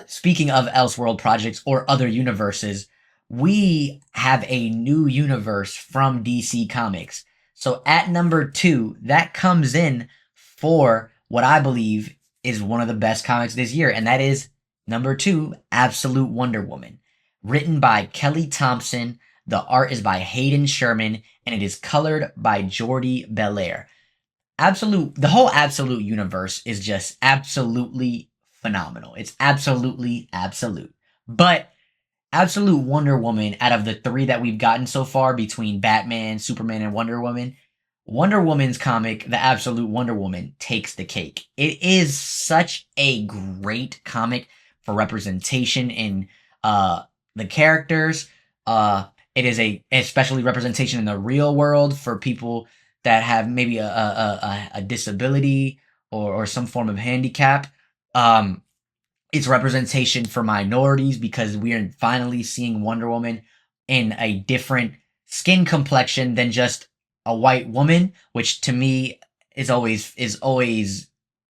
Speaking of Elseworld projects or other universes, we have a new universe from DC Comics. So at number 2, that comes in for what I believe is one of the best comics this year, and that is number 2, Absolute Wonder Woman. Written by Kelly Thompson, the art is by Hayden Sherman, and it is colored by Jordi Belair. The whole Absolute universe is just absolutely phenomenal. It's absolutely absolute. But Absolute Wonder Woman, out of the 3 that we've gotten so far between Batman, Superman, and Wonder Woman, Wonder Woman's comic, The Absolute Wonder Woman, takes the cake. It is such a great comic for representation in the characters. It is especially representation in the real world for people that have maybe a disability or some form of handicap. It's representation for minorities because we are finally seeing Wonder Woman in a different skin complexion than just a white woman, which to me is always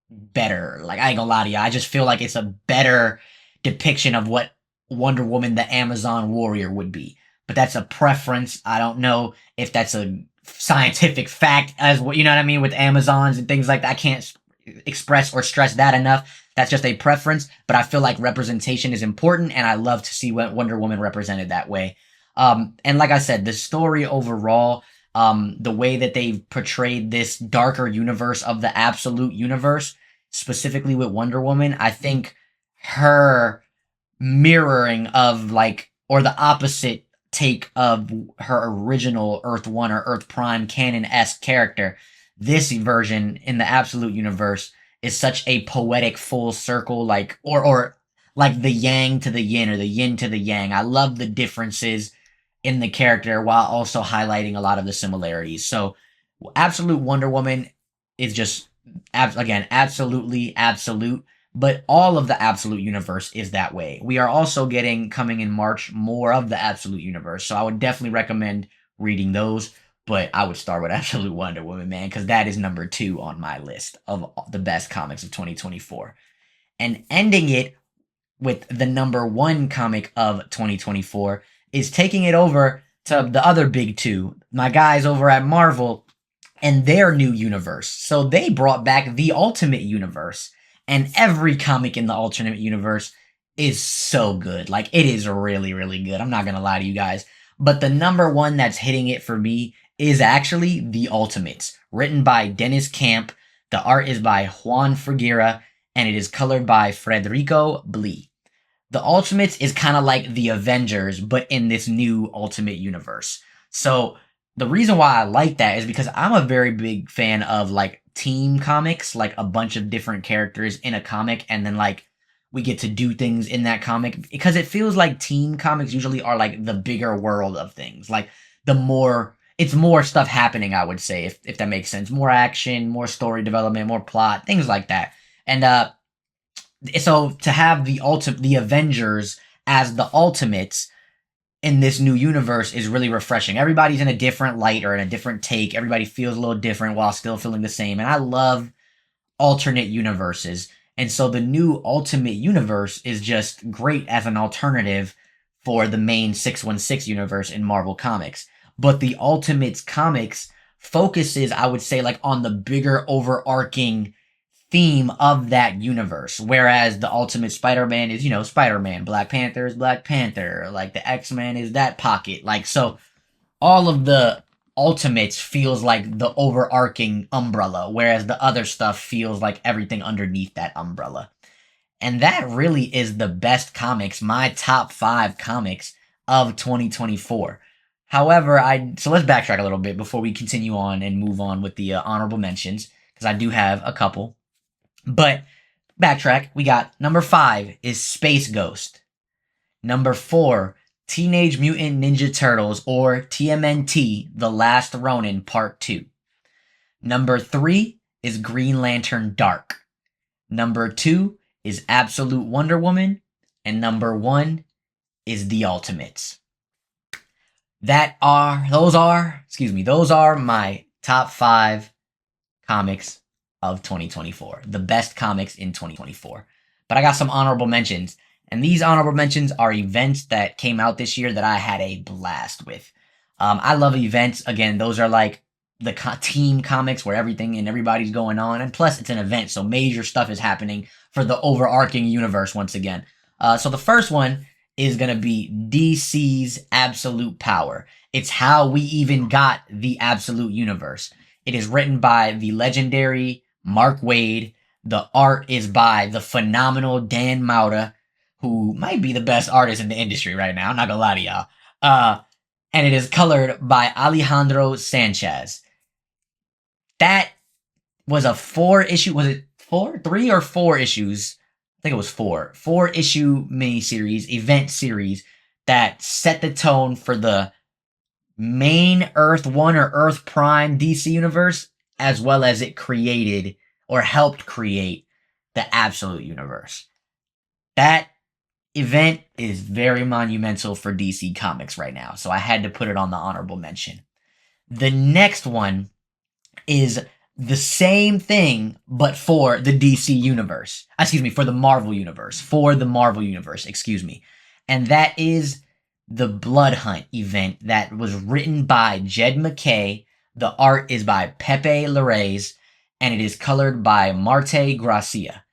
better. Like, I ain't gonna lie to you, I just feel like it's a better depiction of what Wonder Woman, the Amazon warrior, would be. But that's a preference. I don't know if that's a scientific fact, as what, you know what I mean, with Amazons and things like that. I can't express or stress that enough. That's just a preference, but I feel like representation is important, and I love to see Wonder Woman represented that way. And like I said, the story overall, the way that they've portrayed this darker universe of the Absolute universe, specifically with Wonder Woman, I think her mirroring of or the opposite take of her original Earth 1 or Earth Prime canon-esque character, this version in the Absolute universe is such a poetic full circle, or like the yang to the yin or the yin to the yang. I love the differences in the character while also highlighting a lot of the similarities. So Absolute Wonder Woman is just, again, absolutely absolute, but all of the Absolute universe is that way. We are also getting, coming in March, more of the Absolute universe, so I would definitely recommend reading those. But I would start with Absolute Wonder Woman, man, because that is number 2 on my list of the best comics of 2024. And ending it with the number 1 comic of 2024 is taking it over to the other big 2, my guys over at Marvel and their new universe. So they brought back the Ultimate Universe, and every comic in the Ultimate Universe is so good. Like, it is really, really good. I'm not going to lie to you guys. But the number 1 that's hitting it for me is actually The Ultimates, written by Dennis Camp. The art is by Juan Ferreira, and it is colored by Federico Blee. The Ultimates is kind of like the Avengers, but in this new Ultimate Universe. So the reason why I like that is because I'm a very big fan of team comics, like a bunch of different characters in a comic, and then We get to do things in that comic because it feels like teen comics usually are like the bigger world of things. Like it's more stuff happening, I would say, if that makes sense. More action, more story development, more plot, things like that. And so to have the Avengers as the Ultimates in this new universe is really refreshing. Everybody's in a different light or in a different take. Everybody feels a little different while still feeling the same. And I love alternate universes. And so the new Ultimate Universe is just great as an alternative for the main 616 universe in Marvel Comics. But the Ultimates comics focuses, I would say, like on the bigger overarching theme of that universe. Whereas the Ultimate Spider-Man is, Spider-Man. Black Panther is Black Panther. Like the X-Men is that pocket. Like, so all of the Ultimates feels like the overarching umbrella, whereas the other stuff feels like everything underneath that umbrella. And that really is the best comics, my top 5 comics of 2024. However, so let's backtrack a little bit before we continue on and move on with the honorable mentions, because I do have a couple. But backtrack, we got number 5 is Space Ghost. Number 4, Teenage Mutant Ninja Turtles, or TMNT, The Last Ronin Part 2. Number 3 is Green Lantern Dark. Number 2 is Absolute Wonder Woman. And number 1 is The Ultimates. Those are my top 5 comics of 2024. The best comics in 2024. But I got some honorable mentions. And these honorable mentions are events that came out this year that I had a blast with. I love events. Again, those are like the team comics where everything and everybody's going on. And plus, it's an event, so major stuff is happening for the overarching universe once again. So the first one is going to be DC's Absolute Power. It's how we even got the Absolute Universe. It is written by the legendary Mark Waid. The art is by the phenomenal Dan Mauda, who might be the best artist in the industry right now. I'm not gonna lie to y'all. And it is colored by Alejandro Sanchez. That was a 4-issue, was it 3 or 4 issues? I think it was 4. 4-issue miniseries, event series that set the tone for the main Earth 1 or Earth Prime DC universe, as well as it created or helped create the Absolute Universe. That event is very monumental for DC Comics right now, so I had to put it on the honorable mention. The next one is the same thing, but for the DC Universe. For the Marvel Universe. And that is the Blood Hunt event that was written by Jed McKay. The art is by Pepe Larraz, and it is colored by Marte Gracia.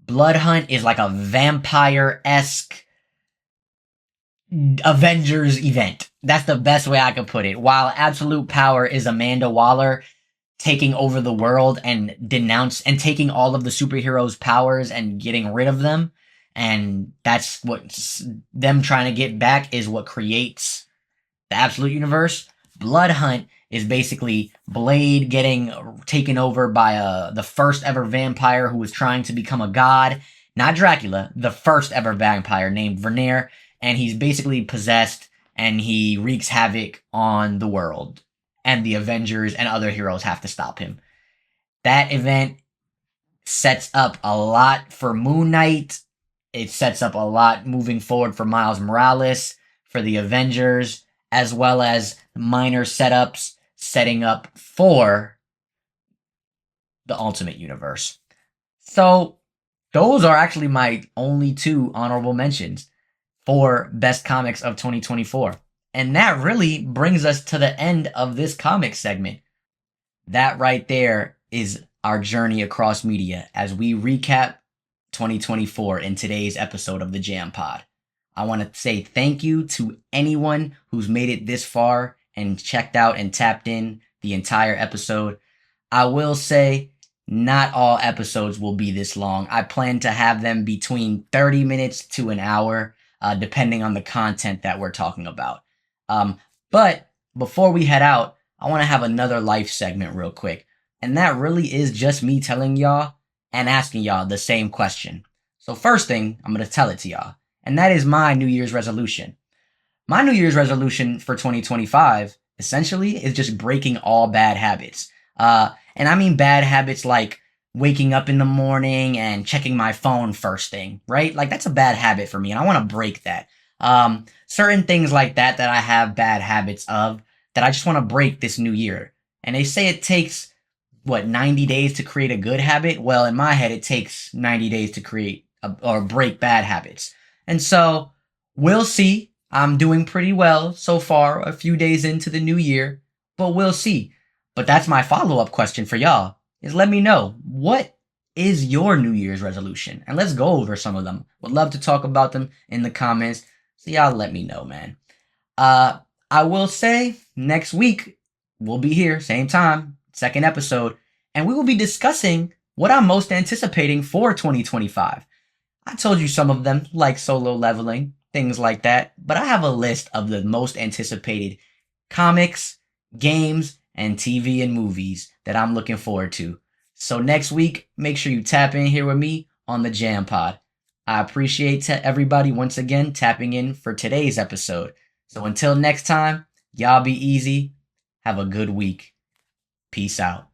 Blood Hunt is like a vampire-esque Avengers event. That's the best way I could put it. While Absolute Power is Amanda Waller taking over the world and taking all of the superheroes' powers and getting rid of them. And that's what them trying to get back is what creates the Absolute Universe. Blood Hunt is basically Blade getting taken over by the first ever vampire who was trying to become a god. Not Dracula, the first ever vampire named Vernier. And he's basically possessed and he wreaks havoc on the world. And the Avengers and other heroes have to stop him. That event sets up a lot for Moon Knight. It sets up a lot moving forward for Miles Morales, for the Avengers, as well as minor setups setting up for the Ultimate Universe. So those are actually my only 2 honorable mentions for best comics of 2024. And that really brings us to the end of this comic segment. That right there is our journey across media as we recap 2024 in today's episode of the JAMPOD. I want to say thank you to anyone who's made it this far and checked out and tapped in the entire episode. I will say not all episodes will be this long. I plan to have them between 30 minutes to an hour, depending on the content that we're talking about. But before we head out, I want to have another life segment real quick. And that really is just me telling y'all and asking y'all the same question. So first thing, I'm going to tell it to y'all, and that is my New Year's resolution. My New Year's resolution for 2025 essentially is just breaking all bad habits. And I mean bad habits like waking up in the morning and checking my phone first thing, right? Like that's a bad habit for me, and I want to break that. Certain things like that I have bad habits of that I just want to break this new year. And they say it takes 90 days to create a good habit. Well, in my head, it takes 90 days to create or break bad habits. And so we'll see. I'm doing pretty well so far, a few days into the new year, but we'll see. But that's my follow-up question for y'all, is let me know, what is your New Year's resolution? And let's go over some of them. Would love to talk about them in the comments. So y'all let me know, man. I will say next week we'll be here, same time, second episode, and we will be discussing what I'm most anticipating for 2025. I told you some of them, like solo leveling, things like that, but I have a list of the most anticipated comics, games, and TV and movies that I'm looking forward to. So next week, make sure you tap in here with me on the JAMPOD. I appreciate everybody once again tapping in for today's episode. So until next time, y'all be easy. Have a good week. Peace out.